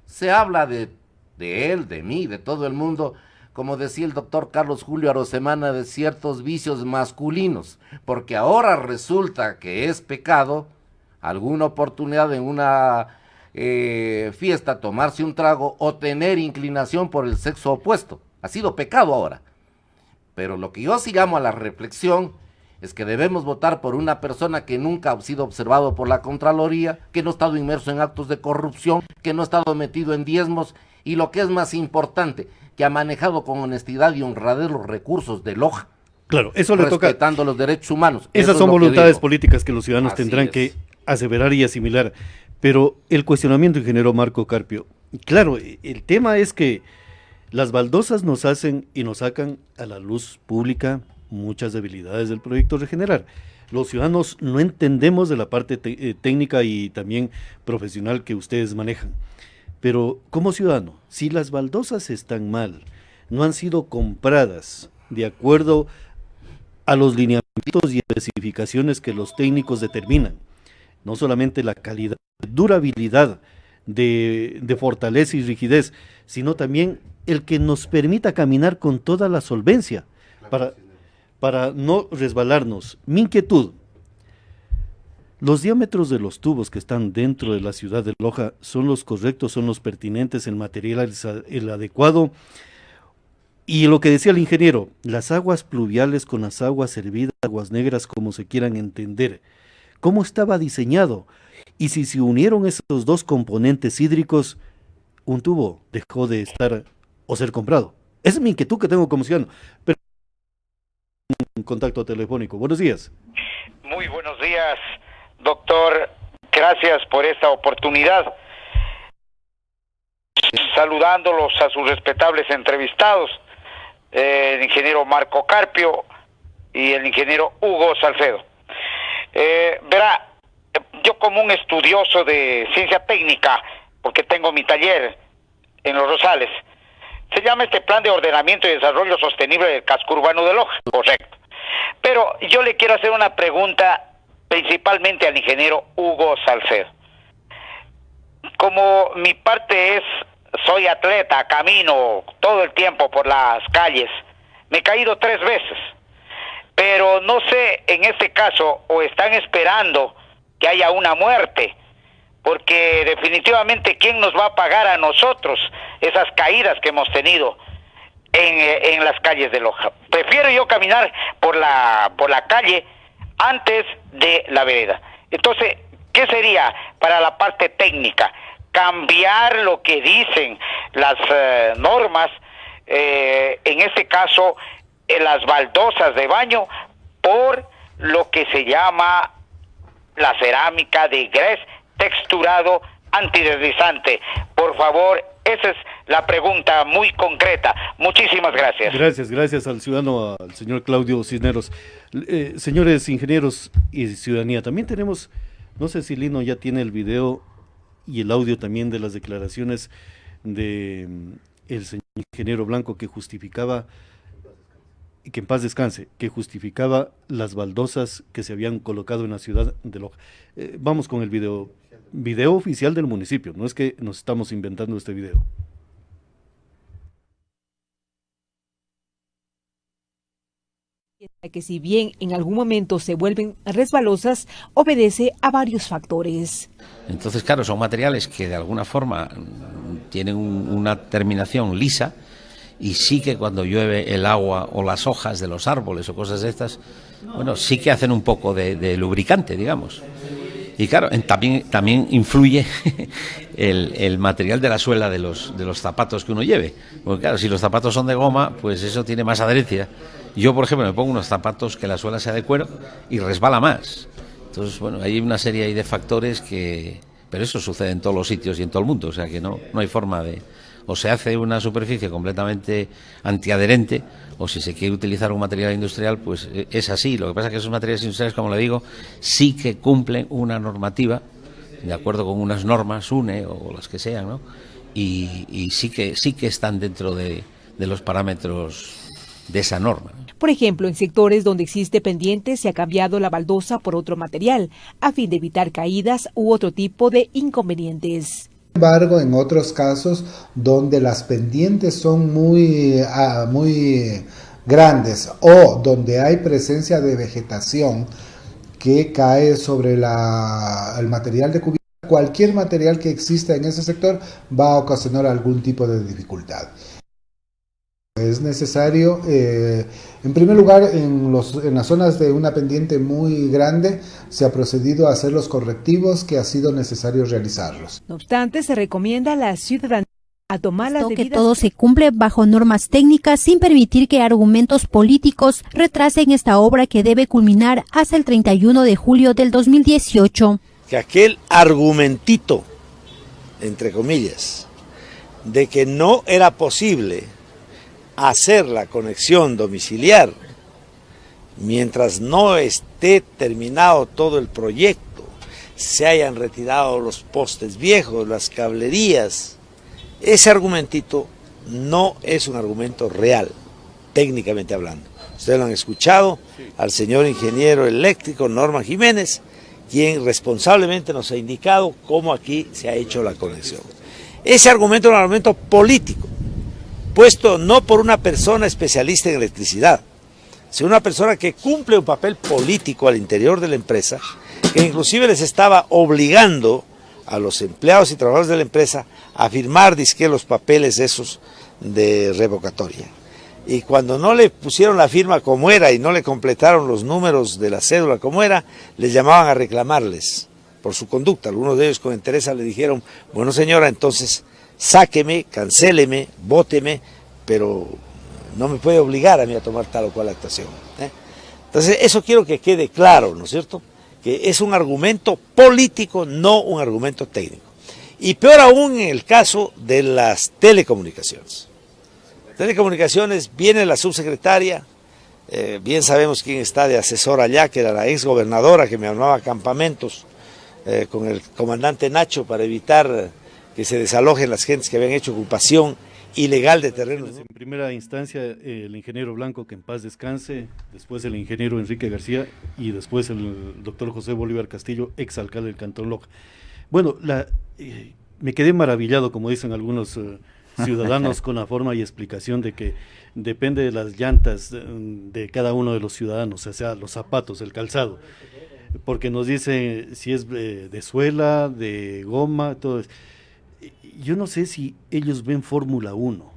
se habla de él, de mí, de todo el mundo, como decía el doctor Carlos Julio Arosemana, de ciertos vicios masculinos, porque ahora resulta que es pecado alguna oportunidad en una fiesta tomarse un trago o tener inclinación por el sexo opuesto. Ha sido pecado ahora. Pero lo que yo sí llamo a la reflexión es que debemos votar por una persona que nunca ha sido observado por la Contraloría, que no ha estado inmerso en actos de corrupción, que no ha estado metido en diezmos y lo que es más importante, que ha manejado con honestidad y honradez los recursos de Loja. Claro, eso le toca. Respetando los derechos humanos. Esas son voluntades políticas que los ciudadanos tendrán que aseverar y asimilar. Pero el cuestionamiento, ingeniero Marco Carpio, claro, el tema es que las baldosas nos hacen y nos sacan a la luz pública muchas debilidades del proyecto Regenerar. Los ciudadanos no entendemos de la parte técnica y también profesional que ustedes manejan. Pero como ciudadano, si las baldosas están mal, no han sido compradas de acuerdo a los lineamientos y especificaciones que los técnicos determinan, no solamente la calidad, durabilidad de fortaleza y rigidez, sino también el que nos permita caminar con toda la solvencia para no resbalarnos. Mi inquietud: ¿los diámetros de los tubos que están dentro de la ciudad de Loja son los correctos, son los pertinentes, el material es el adecuado? Y lo que decía el ingeniero, las aguas pluviales con las aguas hervidas, aguas negras, como se quieran entender, ¿cómo estaba diseñado? Y si se unieron esos dos componentes hídricos, un tubo dejó de estar o ser comprado. Esa es mi inquietud que tengo como ciudadano. Pero un contacto telefónico. Buenos días. Muy buenos días, doctor. Gracias por esta oportunidad. Saludándolos a sus respetables entrevistados, el ingeniero Marco Carpio y el ingeniero Hugo Salcedo. Verá, yo como un estudioso de ciencia técnica, porque tengo mi taller en Los Rosales, se llama este Plan de Ordenamiento y Desarrollo Sostenible del Casco Urbano de Loja, correcto. Pero yo le quiero hacer una pregunta principalmente al ingeniero Hugo Salcedo. Como mi parte es, soy atleta, camino todo el tiempo por las calles, me he caído 3 veces, pero no sé en este caso, o están esperando que haya una muerte, porque definitivamente ¿quién nos va a pagar a nosotros esas caídas que hemos tenido en las calles de Loja? Prefiero yo caminar por la calle antes de la vereda. Entonces, ¿qué sería para la parte técnica? Cambiar lo que dicen las normas, en este caso las baldosas de baño, por lo que se llama la cerámica de grés texturado antideslizante. Por favor, esa es la pregunta muy concreta. Muchísimas gracias. Gracias al ciudadano, al señor Claudio Cisneros. Señores ingenieros y ciudadanía, también tenemos, no sé si Lino ya tiene el video y el audio también de las declaraciones de el señor ingeniero Blanco, que justificaba, y que en paz descanse, que justificaba las baldosas que se habían colocado en la ciudad de Loja. Vamos con el video oficial del municipio, no es que nos estamos inventando este video. Que si bien en algún momento se vuelven resbalosas, obedece a varios factores. Entonces, claro, son materiales que de alguna forma tienen una terminación lisa, y sí que cuando llueve el agua o las hojas de los árboles o cosas de estas, bueno, sí que hacen un poco de lubricante, digamos. Y claro, también influye el material de la suela de los zapatos que uno lleve. Porque claro, si los zapatos son de goma, pues eso tiene más adherencia. Yo, por ejemplo, me pongo unos zapatos que la suela sea de cuero y resbala más. Entonces, bueno, hay una serie ahí de factores que... Pero eso sucede en todos los sitios y en todo el mundo, o sea que no hay forma de... O se hace una superficie completamente antiadherente, o si se quiere utilizar un material industrial, pues es así. Lo que pasa es que esos materiales industriales, como le digo, sí que cumplen una normativa, de acuerdo con unas normas, UNE o las que sean, ¿no? Y sí que están dentro de los parámetros de esa norma. Por ejemplo, en sectores donde existe pendiente se ha cambiado la baldosa por otro material, a fin de evitar caídas u otro tipo de inconvenientes. Sin embargo, en otros casos donde las pendientes son muy grandes o donde hay presencia de vegetación que cae sobre el material de cubierta, cualquier material que exista en ese sector va a ocasionar algún tipo de dificultad. Es necesario, en primer lugar, en las zonas de una pendiente muy grande, se ha procedido a hacer los correctivos que ha sido necesario realizarlos. No obstante, se recomienda a la ciudadanía a tomar las debidas... que todo se cumple bajo normas técnicas sin permitir que argumentos políticos retrasen esta obra que debe culminar hasta el 31 de julio del 2018. Que aquel argumentito, entre comillas, de que no era posible hacer la conexión domiciliar mientras no esté terminado todo el proyecto, se hayan retirado los postes viejos, las cablerías, ese argumentito no es un argumento real, técnicamente hablando. Ustedes lo han escuchado al señor ingeniero eléctrico Norman Jiménez, quien responsablemente nos ha indicado cómo aquí se ha hecho la conexión. Ese argumento es un argumento político, puesto no por una persona especialista en electricidad, sino una persona que cumple un papel político al interior de la empresa, que inclusive les estaba obligando a los empleados y trabajadores de la empresa a firmar dizque los papeles esos de revocatoria. Y cuando no le pusieron la firma como era y no le completaron los números de la cédula como era, les llamaban a reclamarles por su conducta. Algunos de ellos con entereza le dijeron, bueno señora, entonces sáqueme, cancéleme, bóteme, pero no me puede obligar a mí a tomar tal o cual actuación. Entonces eso quiero que quede claro, ¿no es cierto? Que es un argumento político, no un argumento técnico. Y peor aún en el caso de las telecomunicaciones. Telecomunicaciones, viene la subsecretaria, bien sabemos quién está de asesora allá, que era la ex gobernadora que me armaba campamentos con el comandante Nacho para evitar que se desalojen las gentes que habían hecho ocupación ilegal de terrenos. En primera instancia el ingeniero Blanco, que en paz descanse, después el ingeniero Enrique García y después el doctor José Bolívar Castillo, exalcalde del Cantón Loja. Bueno, me quedé maravillado, como dicen algunos ciudadanos, con la forma y explicación de que depende de las llantas de cada uno de los ciudadanos, o sea, los zapatos, el calzado, porque nos dice si es de suela, de goma, todo eso. Yo no sé si ellos ven Fórmula 1.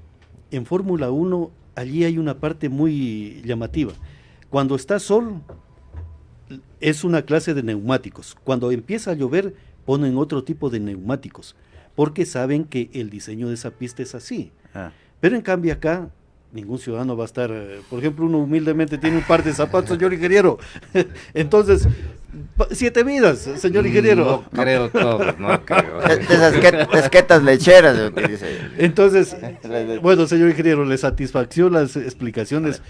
En Fórmula 1 allí hay una parte muy llamativa. Cuando está sol es una clase de neumáticos. Cuando empieza a llover ponen otro tipo de neumáticos, porque saben que el diseño de esa pista es así. Pero en cambio acá ningún ciudadano va a estar, por ejemplo, uno humildemente tiene un par de zapatos, señor ingeniero. Entonces, 7 vidas, señor ingeniero. No creo todo, no creo. De esas pesquetas lecheras, lo que dice. Entonces, bueno, señor ingeniero, le satisfació las explicaciones.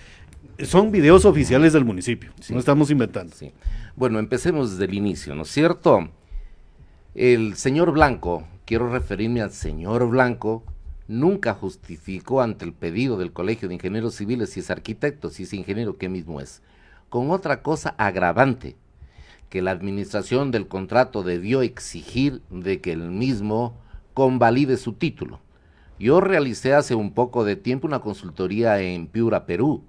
Son videos oficiales del municipio, sí, no estamos inventando. Sí. Bueno, empecemos desde el inicio, ¿no es cierto? El señor Blanco, quiero referirme al señor Blanco, nunca justificó ante el pedido del Colegio de Ingenieros Civiles si es arquitecto, si es ingeniero, ¿qué mismo es? Con otra cosa agravante, que la administración del contrato debió exigir de que el mismo convalide su título. Yo realicé hace un poco de tiempo una consultoría en Piura, Perú,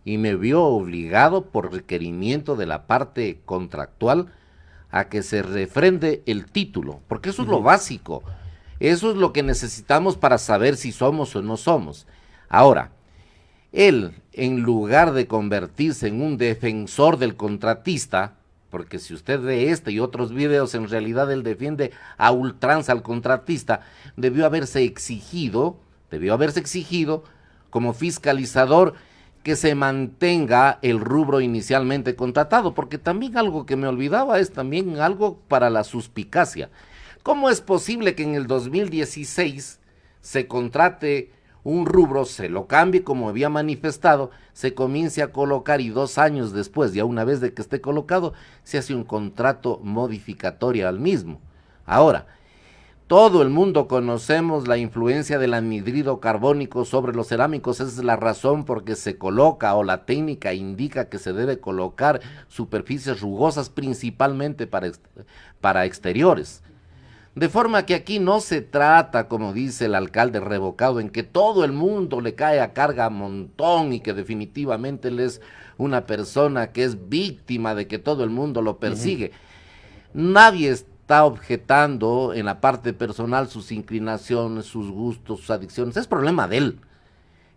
y me vio obligado por requerimiento de la parte contractual a que se refrende el título, porque eso es lo básico. Eso es lo que necesitamos para saber si somos o no somos. Ahora, él, en lugar de convertirse en un defensor del contratista, porque si usted ve este y otros videos, en realidad él defiende a ultranza al contratista, debió haberse exigido como fiscalizador que se mantenga el rubro inicialmente contratado, porque también algo que me olvidaba es también algo para la suspicacia. ¿Cómo es posible que en el 2016 se contrate un rubro, se lo cambie como había manifestado, se comience a colocar y 2 años después, ya una vez de que esté colocado, se hace un contrato modificatorio al mismo? Ahora, todo el mundo conocemos la influencia del anhidrido carbónico sobre los cerámicos, esa es la razón por que se coloca, o la técnica indica que se debe colocar superficies rugosas principalmente para exteriores. De forma que aquí no se trata, como dice el alcalde revocado, en que todo el mundo le cae a carga a montón y que definitivamente él es una persona que es víctima de que todo el mundo lo persigue. Nadie está objetando en la parte personal sus inclinaciones, sus gustos, sus adicciones. Es problema de él.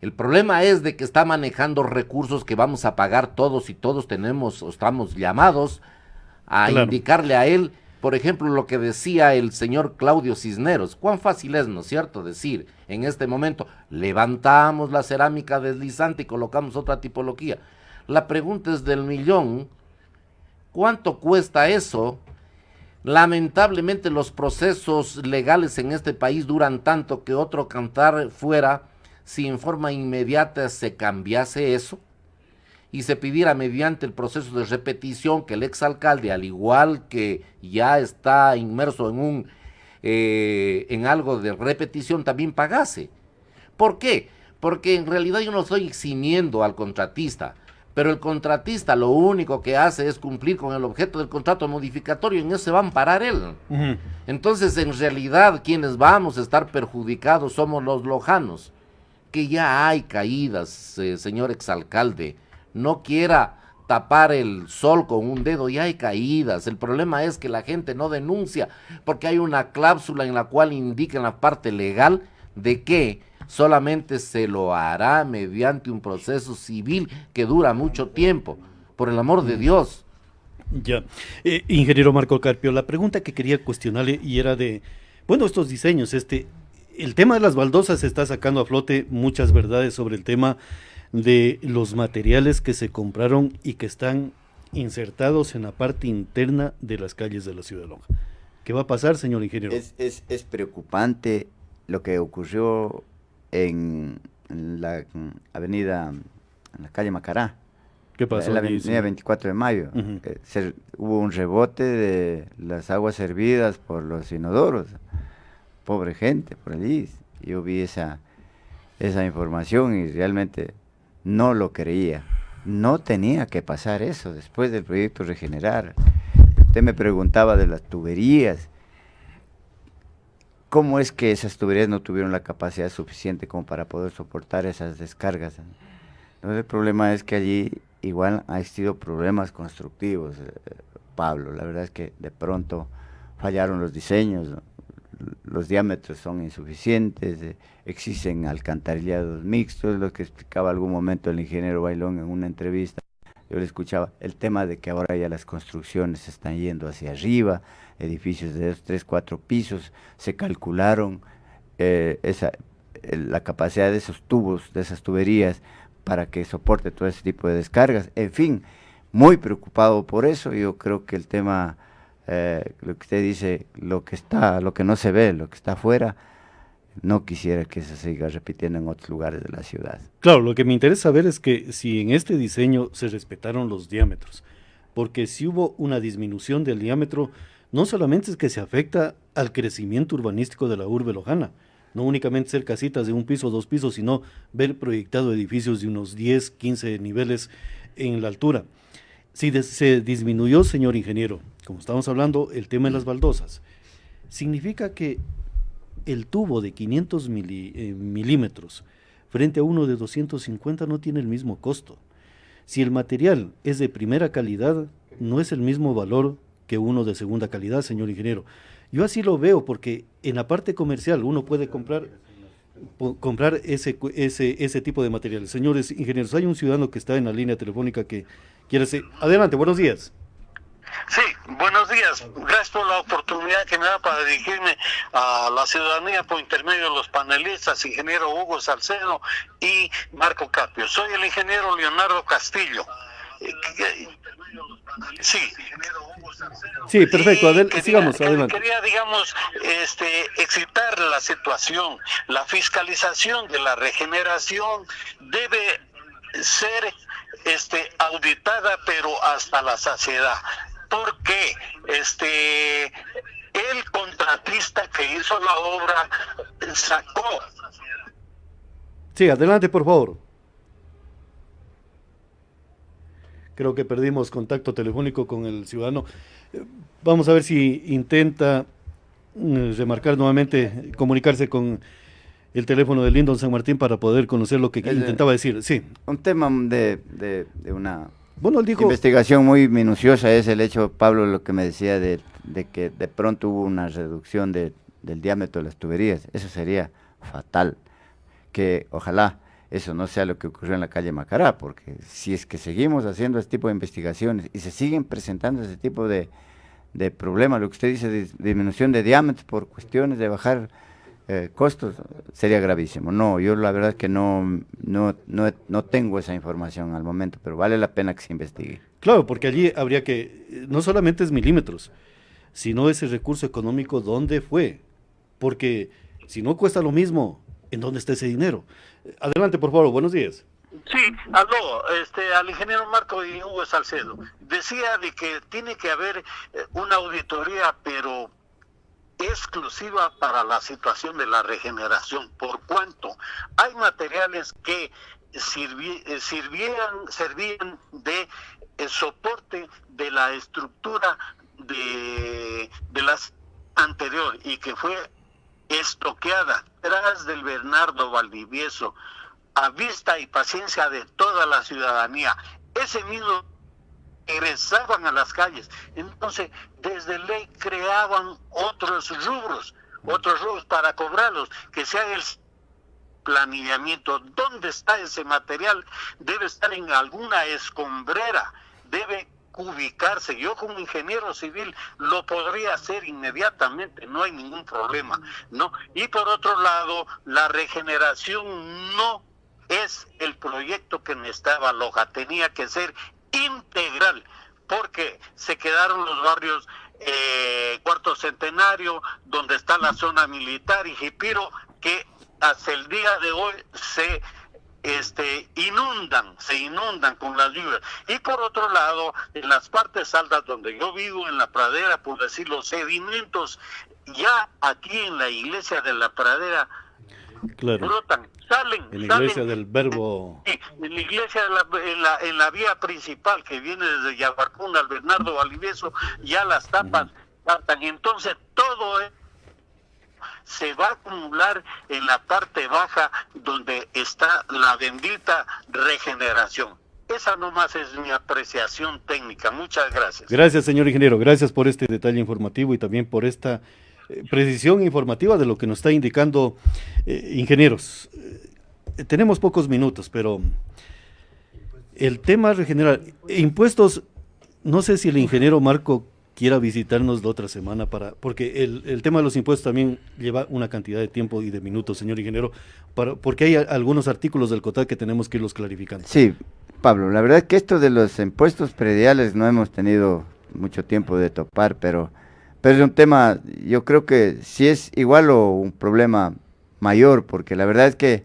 El problema es de que está manejando recursos que vamos a pagar todos y todos tenemos o estamos llamados a indicarle a él. Por ejemplo, lo que decía el señor Claudio Cisneros, cuán fácil es, ¿no es cierto?, decir en este momento, levantamos la cerámica deslizante y colocamos otra tipología. La pregunta es del millón, ¿cuánto cuesta eso? Lamentablemente los procesos legales en este país duran tanto que otro cantar fuera si en forma inmediata se cambiase eso y se pidiera mediante el proceso de repetición que el exalcalde, al igual que ya está inmerso en algo de repetición, también pagase. ¿Por qué? Porque en realidad yo no estoy eximiendo al contratista, pero el contratista lo único que hace es cumplir con el objeto del contrato modificatorio, y en eso se va a amparar él. Entonces, en realidad, quienes vamos a estar perjudicados somos los lojanos, que ya hay caídas, señor exalcalde. No quiera tapar el sol con un dedo, ya hay caídas. El problema es que la gente no denuncia, porque hay una cláusula en la cual indica en la parte legal de que solamente se lo hará mediante un proceso civil que dura mucho tiempo. Por el amor de Dios. Ya. Ingeniero Marco Carpio, la pregunta que quería cuestionarle y era de, bueno, estos diseños, el tema de las baldosas está sacando a flote muchas verdades sobre el tema de los materiales que se compraron y que están insertados en la parte interna de las calles de la ciudad de Loja. ¿Qué va a pasar, señor ingeniero? Es preocupante lo que ocurrió en la avenida, en la calle Macará. ¿Qué pasó? En la avenida 24 de Mayo. Hubo un rebote de las aguas servidas por los inodoros. Pobre gente por allí. Yo vi esa información y realmente no lo creía. No tenía que pasar eso después del proyecto Regenerar. Usted me preguntaba de las tuberías. ¿Cómo es que esas tuberías no tuvieron la capacidad suficiente como para poder soportar esas descargas? Entonces el problema es que allí igual ha existido problemas constructivos, Pablo. La verdad es que de pronto fallaron los diseños, ¿no? Los diámetros son insuficientes, existen alcantarillados mixtos, lo que explicaba algún momento el ingeniero Bailón en una entrevista. Yo le escuchaba el tema de que ahora ya las construcciones se están yendo hacia arriba, edificios de 2, 3, 4 pisos, se calcularon la capacidad de esos tubos, de esas tuberías, para que soporte todo ese tipo de descargas. En fin, muy preocupado por eso. Yo creo que el tema, lo que usted dice, lo que no se ve, lo que está afuera, no quisiera que se siga repitiendo en otros lugares de la ciudad. Claro, lo que me interesa saber es que si en este diseño se respetaron los diámetros, porque si hubo una disminución del diámetro, no solamente es que se afecta al crecimiento urbanístico de la urbe lojana, no únicamente ser casitas de 1 piso, 2 pisos, sino ver proyectado edificios de unos 10, 15 niveles en la altura. Si se disminuyó, señor ingeniero, como estamos hablando, el tema de las baldosas, significa que el tubo de 500 milímetros frente a uno de 250 no tiene el mismo costo. Si el material es de primera calidad, no es el mismo valor que uno de segunda calidad, señor ingeniero. Yo así lo veo, porque en la parte comercial uno puede comprar ese tipo de materiales. Señores ingenieros, hay un ciudadano que está en la línea telefónica que quiere hacer... Adelante, buenos días. Sí, buenos días. Gracias por la oportunidad que me da para dirigirme a la ciudadanía por intermedio de los panelistas, ingeniero Hugo Salcedo y Marco Carpio. Soy el ingeniero Leonardo Castillo. Sí. Sí, perfecto. Sigamos, adelante. Quería, digamos, excitar la situación. La fiscalización de la regeneración debe ser auditada, pero hasta la saciedad. Porque el contratista que hizo la obra sacó. Sí, adelante, por favor. Creo que perdimos contacto telefónico con el ciudadano. Vamos a ver si intenta remarcar nuevamente, comunicarse con el teléfono de Lindon San Martín para poder conocer lo que intentaba decir. Sí. Un tema de una Bueno, él dijo... investigación muy minuciosa es el hecho, Pablo, lo que me decía de que de pronto hubo una reducción del diámetro de las tuberías. Eso sería fatal. Que ojalá eso no sea lo que ocurrió en la calle Macará, porque si es que seguimos haciendo este tipo de investigaciones y se siguen presentando ese tipo de problemas, lo que usted dice de disminución de diámetros por cuestiones de bajar costos, sería gravísimo. No, yo la verdad es que no tengo esa información al momento, pero vale la pena que se investigue. Claro, porque allí habría que, no solamente es milímetros, sino ese recurso económico, ¿dónde fue? Porque si no cuesta lo mismo, ¿en dónde está ese dinero? Adelante, por favor, buenos días. Sí, aló, al ingeniero Marco y Hugo Salcedo. Decía de que tiene que haber una auditoría, pero exclusiva para la situación de la regeneración. ¿Por cuánto? Hay materiales que servían de soporte de la estructura de las anterior, y que fue estoqueada tras del Bernardo Valdivieso, a vista y paciencia de toda la ciudadanía. Ese mismo regresaban a las calles. Entonces, desde ley creaban otros rubros para cobrarlos, que sea el planeamiento. ¿Dónde está ese material? Debe estar en alguna escombrera, debe ubicarse. Yo como ingeniero civil lo podría hacer inmediatamente, no hay ningún problema, ¿no? Y por otro lado, la regeneración no es el proyecto que necesitaba Loja, tenía que ser integral, porque se quedaron los barrios Cuarto Centenario, donde está la zona militar, y Jipiro, que hasta el día de hoy se inundan con las lluvias. Y por otro lado, en las partes altas donde yo vivo, en la pradera, por decir, los sedimentos, ya aquí en la iglesia de la pradera, claro, brotan, salen. En la iglesia del Verbo. Sí, en la iglesia, en la vía principal que viene desde Yaguarcuna al Bernardo Valdivieso, ya las tapas saltan. Entonces todo se va a acumular en la parte baja donde está la bendita regeneración. Esa nomás es mi apreciación técnica. Muchas gracias. Gracias, señor ingeniero. Gracias por este detalle informativo y también por esta precisión informativa de lo que nos está indicando, ingenieros. Tenemos pocos minutos, pero el tema regenerar impuestos, no sé si el ingeniero Marco quiera visitarnos la otra semana, porque el tema de los impuestos también lleva una cantidad de tiempo y de minutos, señor ingeniero, porque hay algunos artículos del COTAD que tenemos que irlos clarificando. Sí, Pablo, la verdad es que esto de los impuestos prediales no hemos tenido mucho tiempo de topar, pero es un tema, yo creo que sí es igual o un problema mayor, porque la verdad es que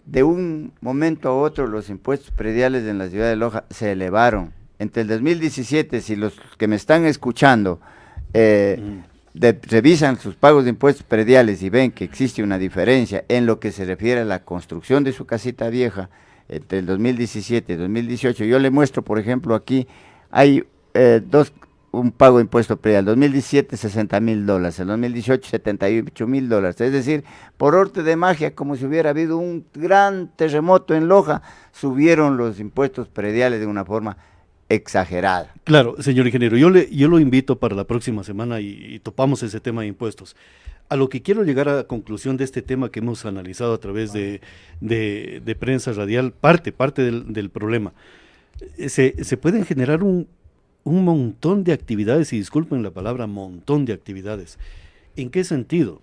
de un momento a otro los impuestos prediales en la ciudad de Loja se elevaron. Entre el 2017, si los que me están escuchando revisan sus pagos de impuestos prediales y ven que existe una diferencia en lo que se refiere a la construcción de su casita vieja, entre el 2017 y 2018, yo le muestro, por ejemplo, aquí hay un pago de impuesto predial, 2017 $60,000, el 2018 $78,000, es decir, por arte de magia, como si hubiera habido un gran terremoto en Loja, subieron los impuestos prediales de una forma exagerada. Claro, señor ingeniero, yo lo invito para la próxima semana y topamos ese tema de impuestos. A lo que quiero llegar a la conclusión de este tema que hemos analizado a través de prensa radial, parte del problema. Se pueden generar un montón de actividades, y disculpen la palabra montón de actividades. ¿En qué sentido?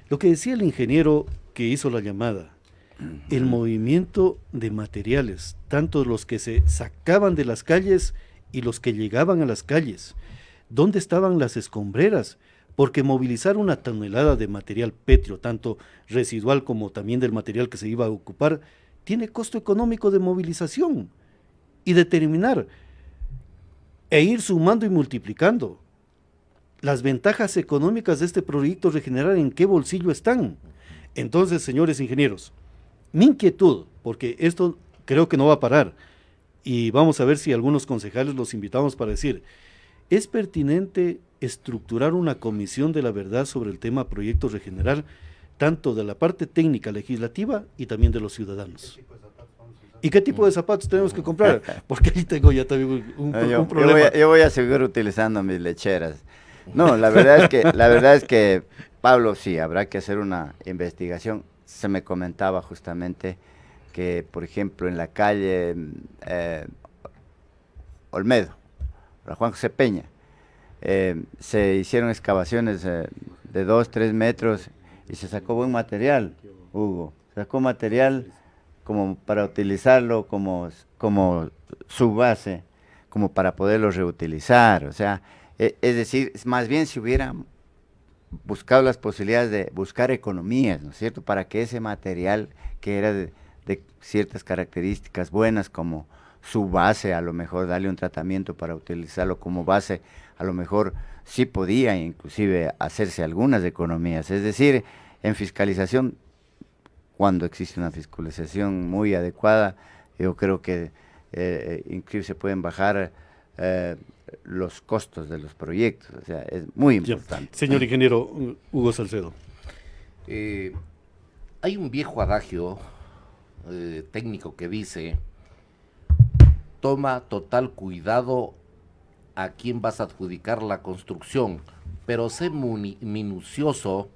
Lo que decía el ingeniero que hizo la llamada, el movimiento de materiales, tanto los que se sacaban de las calles y los que llegaban a las calles. ¿Dónde estaban las escombreras? Porque movilizar una tonelada de material pétreo, tanto residual como también del material que se iba a ocupar, tiene costo económico de movilización y determinar e ir sumando y multiplicando. Las ventajas económicas de este proyecto regenerar, ¿en qué bolsillo están? Entonces, señores ingenieros, mi inquietud, porque esto creo que no va a parar, y vamos a ver si algunos concejales los invitamos para decir, ¿es pertinente estructurar una comisión de la verdad sobre el tema proyecto regenerar, tanto de la parte técnica legislativa y también de los ciudadanos? ¿Y qué tipo de zapatos tenemos que comprar? Porque ahí tengo ya también un problema. Yo voy a seguir utilizando mis lecheras. No, la verdad es que, Pablo, sí, habrá que hacer una investigación. Se me comentaba justamente que, por ejemplo, en la calle Olmedo, la Juan José Peña, se hicieron excavaciones de 2-3 metros y se sacó buen material, Hugo. Se sacó material como para utilizarlo como su base, como para poderlo reutilizar. O sea, es decir, más bien si hubieran buscado las posibilidades de buscar economías, ¿no es cierto?, para que ese material que era de ciertas características buenas, como su base, a lo mejor darle un tratamiento para utilizarlo como base, a lo mejor sí podía inclusive hacerse algunas economías. Es decir, en fiscalización cuando existe una fiscalización muy adecuada, yo creo que incluso se pueden bajar los costos de los proyectos, o sea, es muy importante. Señor ingeniero Hugo Salcedo. Hay un viejo adagio técnico que dice: toma total cuidado a quién vas a adjudicar la construcción, pero sé minucioso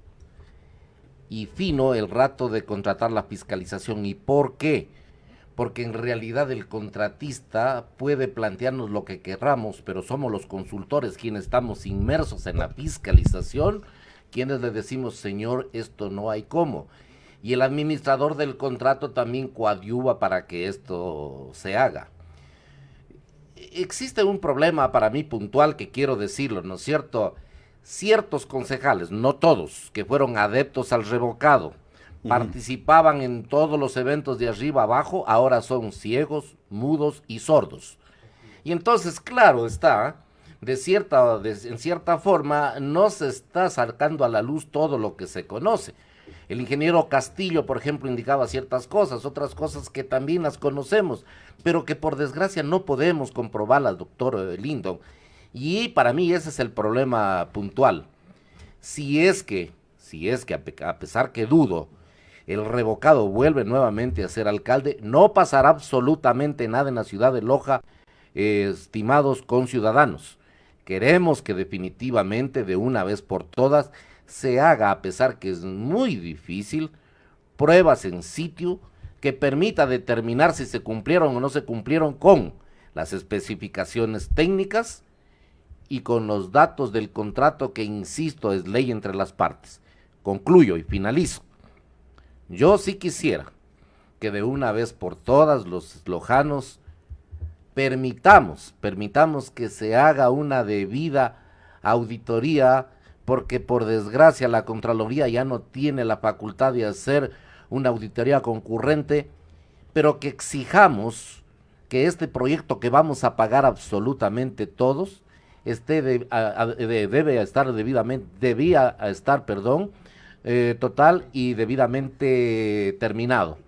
y fino el rato de contratar la fiscalización. ¿Y por qué? Porque en realidad el contratista puede plantearnos lo que querramos, pero somos los consultores quienes estamos inmersos en la fiscalización, quienes le decimos: señor, esto no hay cómo. Y el administrador del contrato también coadyuva para que esto se haga. Existe un problema para mí puntual que quiero decirlo, ¿no es cierto? Ciertos concejales, no todos, que fueron adeptos al revocado, participaban en todos los eventos de arriba abajo, ahora son ciegos, mudos y sordos. Y entonces, claro está, en cierta forma, no se está sacando a la luz todo lo que se conoce. El ingeniero Castillo, por ejemplo, indicaba ciertas cosas, otras cosas que también las conocemos, pero que por desgracia no podemos comprobarlas, doctor Lindon. Y para mí ese es el problema puntual. Si es que a pesar que dudo, el revocado vuelve nuevamente a ser alcalde, no pasará absolutamente nada en la ciudad de Loja, estimados conciudadanos. Queremos que definitivamente, de una vez por todas, se haga, a pesar que es muy difícil, pruebas en sitio que permita determinar si se cumplieron o no se cumplieron con las especificaciones técnicas y con los datos del contrato que, insisto, es ley entre las partes. Concluyo y finalizo. Yo sí quisiera que de una vez por todas los lojanos permitamos que se haga una debida auditoría, porque por desgracia la Contraloría ya no tiene la facultad de hacer una auditoría concurrente, pero que exijamos que este proyecto que vamos a pagar absolutamente todos debía estar total y debidamente terminado.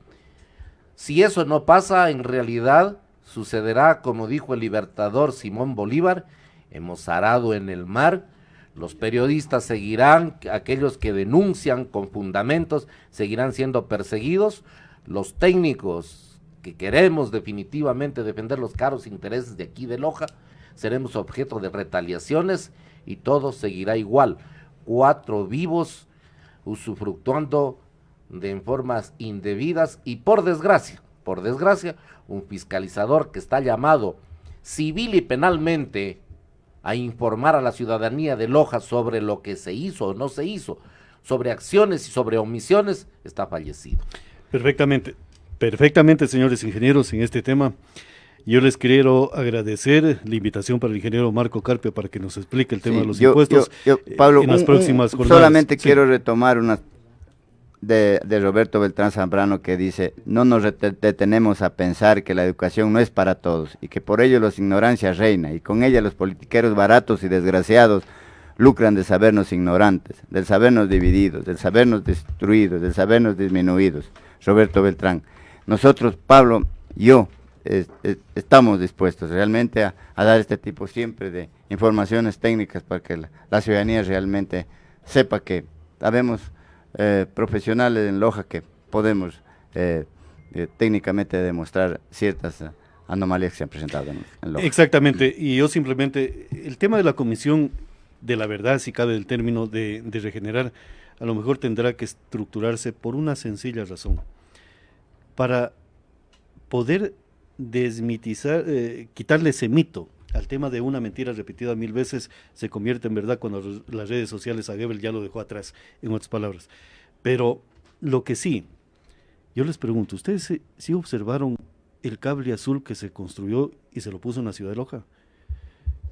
Si eso no pasa, en realidad sucederá como dijo el libertador Simón Bolívar: hemos arado en el mar. Los periodistas seguirán, aquellos que denuncian con fundamentos, seguirán siendo perseguidos. Los técnicos que queremos definitivamente defender los caros intereses de aquí de Loja, seremos objeto de retaliaciones y todo seguirá igual. 4 vivos usufructuando de formas indebidas y por desgracia, un fiscalizador que está llamado civil y penalmente a informar a la ciudadanía de Loja sobre lo que se hizo o no se hizo, sobre acciones y sobre omisiones, está fallecido. Perfectamente, señores ingenieros, en este tema. Yo les quiero agradecer la invitación para el ingeniero Marco Carpio para que nos explique el tema de los impuestos Pablo, en las próximas jornadas. Solamente quiero retomar una de Roberto Beltrán Zambrano, que dice: no nos detenemos a pensar que la educación no es para todos y que por ello la ignorancia reina y con ella los politiqueros baratos y desgraciados lucran de sabernos ignorantes, del sabernos divididos, del sabernos destruidos, del sabernos disminuidos. Roberto Beltrán. Nosotros, Pablo, yo, estamos dispuestos realmente a dar este tipo siempre de informaciones técnicas para que la ciudadanía realmente sepa que habemos profesionales en Loja que podemos técnicamente demostrar ciertas anomalías que se han presentado en Loja. Exactamente, y yo simplemente, el tema de la comisión de la verdad, si cabe el término de regenerar, a lo mejor tendrá que estructurarse por una sencilla razón: para poder desmitizar, quitarle ese mito al tema de una mentira repetida 1000 veces se convierte en verdad cuando las redes sociales a Goebbels ya lo dejó atrás, en otras palabras. Pero lo que sí, yo les pregunto, ¿ustedes sí observaron el cable azul que se construyó y se lo puso en la ciudad de Loja?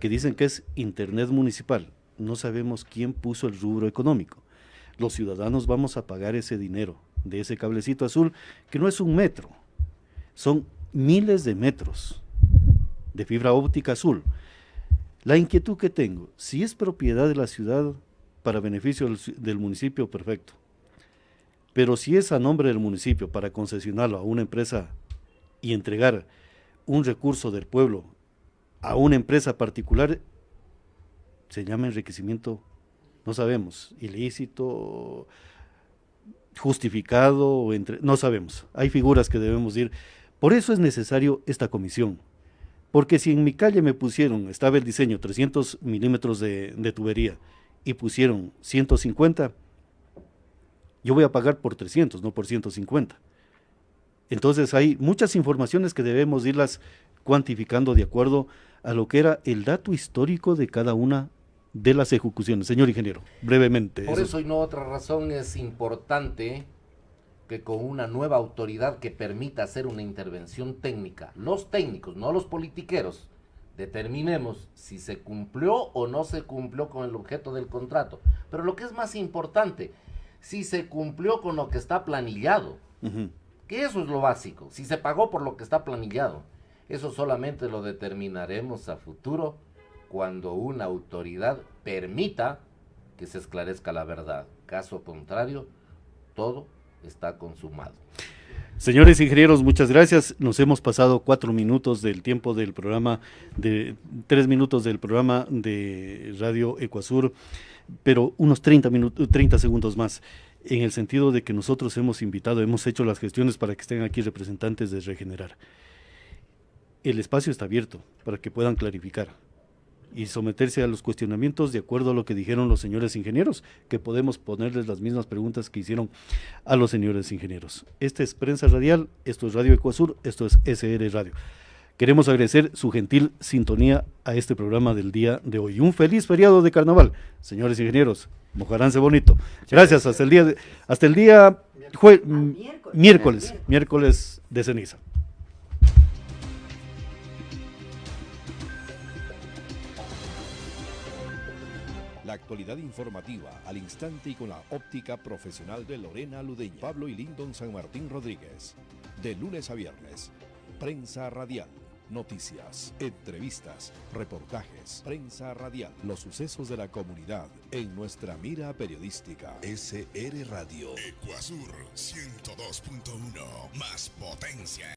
Que dicen que es internet municipal. No sabemos quién puso el rubro económico. Los ciudadanos vamos a pagar ese dinero de ese cablecito azul, que no es 1 metro, son miles de metros de fibra óptica azul. La inquietud que tengo, si es propiedad de la ciudad para beneficio del municipio, perfecto. Pero si es a nombre del municipio para concesionarlo a una empresa y entregar un recurso del pueblo a una empresa particular, se llama enriquecimiento, no sabemos, ilícito, justificado, no sabemos. Hay figuras que debemos ir. Por eso es necesario esta comisión. Porque si en mi calle me pusieron, estaba el diseño, 300 milímetros de tubería, y pusieron 150, yo voy a pagar por 300, no por 150. Entonces hay muchas informaciones que debemos irlas cuantificando de acuerdo a lo que era el dato histórico de cada una de las ejecuciones. Señor ingeniero, brevemente. Por eso y no otra razón es importante que con una nueva autoridad que permita hacer una intervención técnica, los técnicos, no los politiqueros, determinemos si se cumplió o no se cumplió con el objeto del contrato. Pero lo que es más importante, si se cumplió con lo que está planillado, que eso es lo básico, si se pagó por lo que está planillado. Eso solamente lo determinaremos a futuro cuando una autoridad permita que se esclarezca la verdad. Caso contrario, todo está consumado. Señores ingenieros, muchas gracias. Nos hemos pasado 4 minutos del tiempo del programa, 3 minutos del programa de Radio Ecuasur, pero unos 30 segundos más, en el sentido de que nosotros hemos invitado, hemos hecho las gestiones para que estén aquí representantes de Regenerar. El espacio está abierto para que puedan clarificar y someterse a los cuestionamientos de acuerdo a lo que dijeron los señores ingenieros, que podemos ponerles las mismas preguntas que hicieron a los señores ingenieros. Esta es Prensa Radial, esto es Radio Ecuasur, esto es SR Radio. Queremos agradecer su gentil sintonía a este programa del día de hoy. Un feliz feriado de carnaval, señores ingenieros, mojaránse bonito. Gracias, hasta el día miércoles de ceniza. La actualidad informativa al instante y con la óptica profesional de Lorena Ludeña, Pablo y Lindon San Martín Rodríguez. De lunes a viernes. Prensa Radial. Noticias, entrevistas, reportajes. Prensa Radial. Los sucesos de la comunidad en nuestra mira periodística. SR Radio. Ecuasur 102.1. Más potencia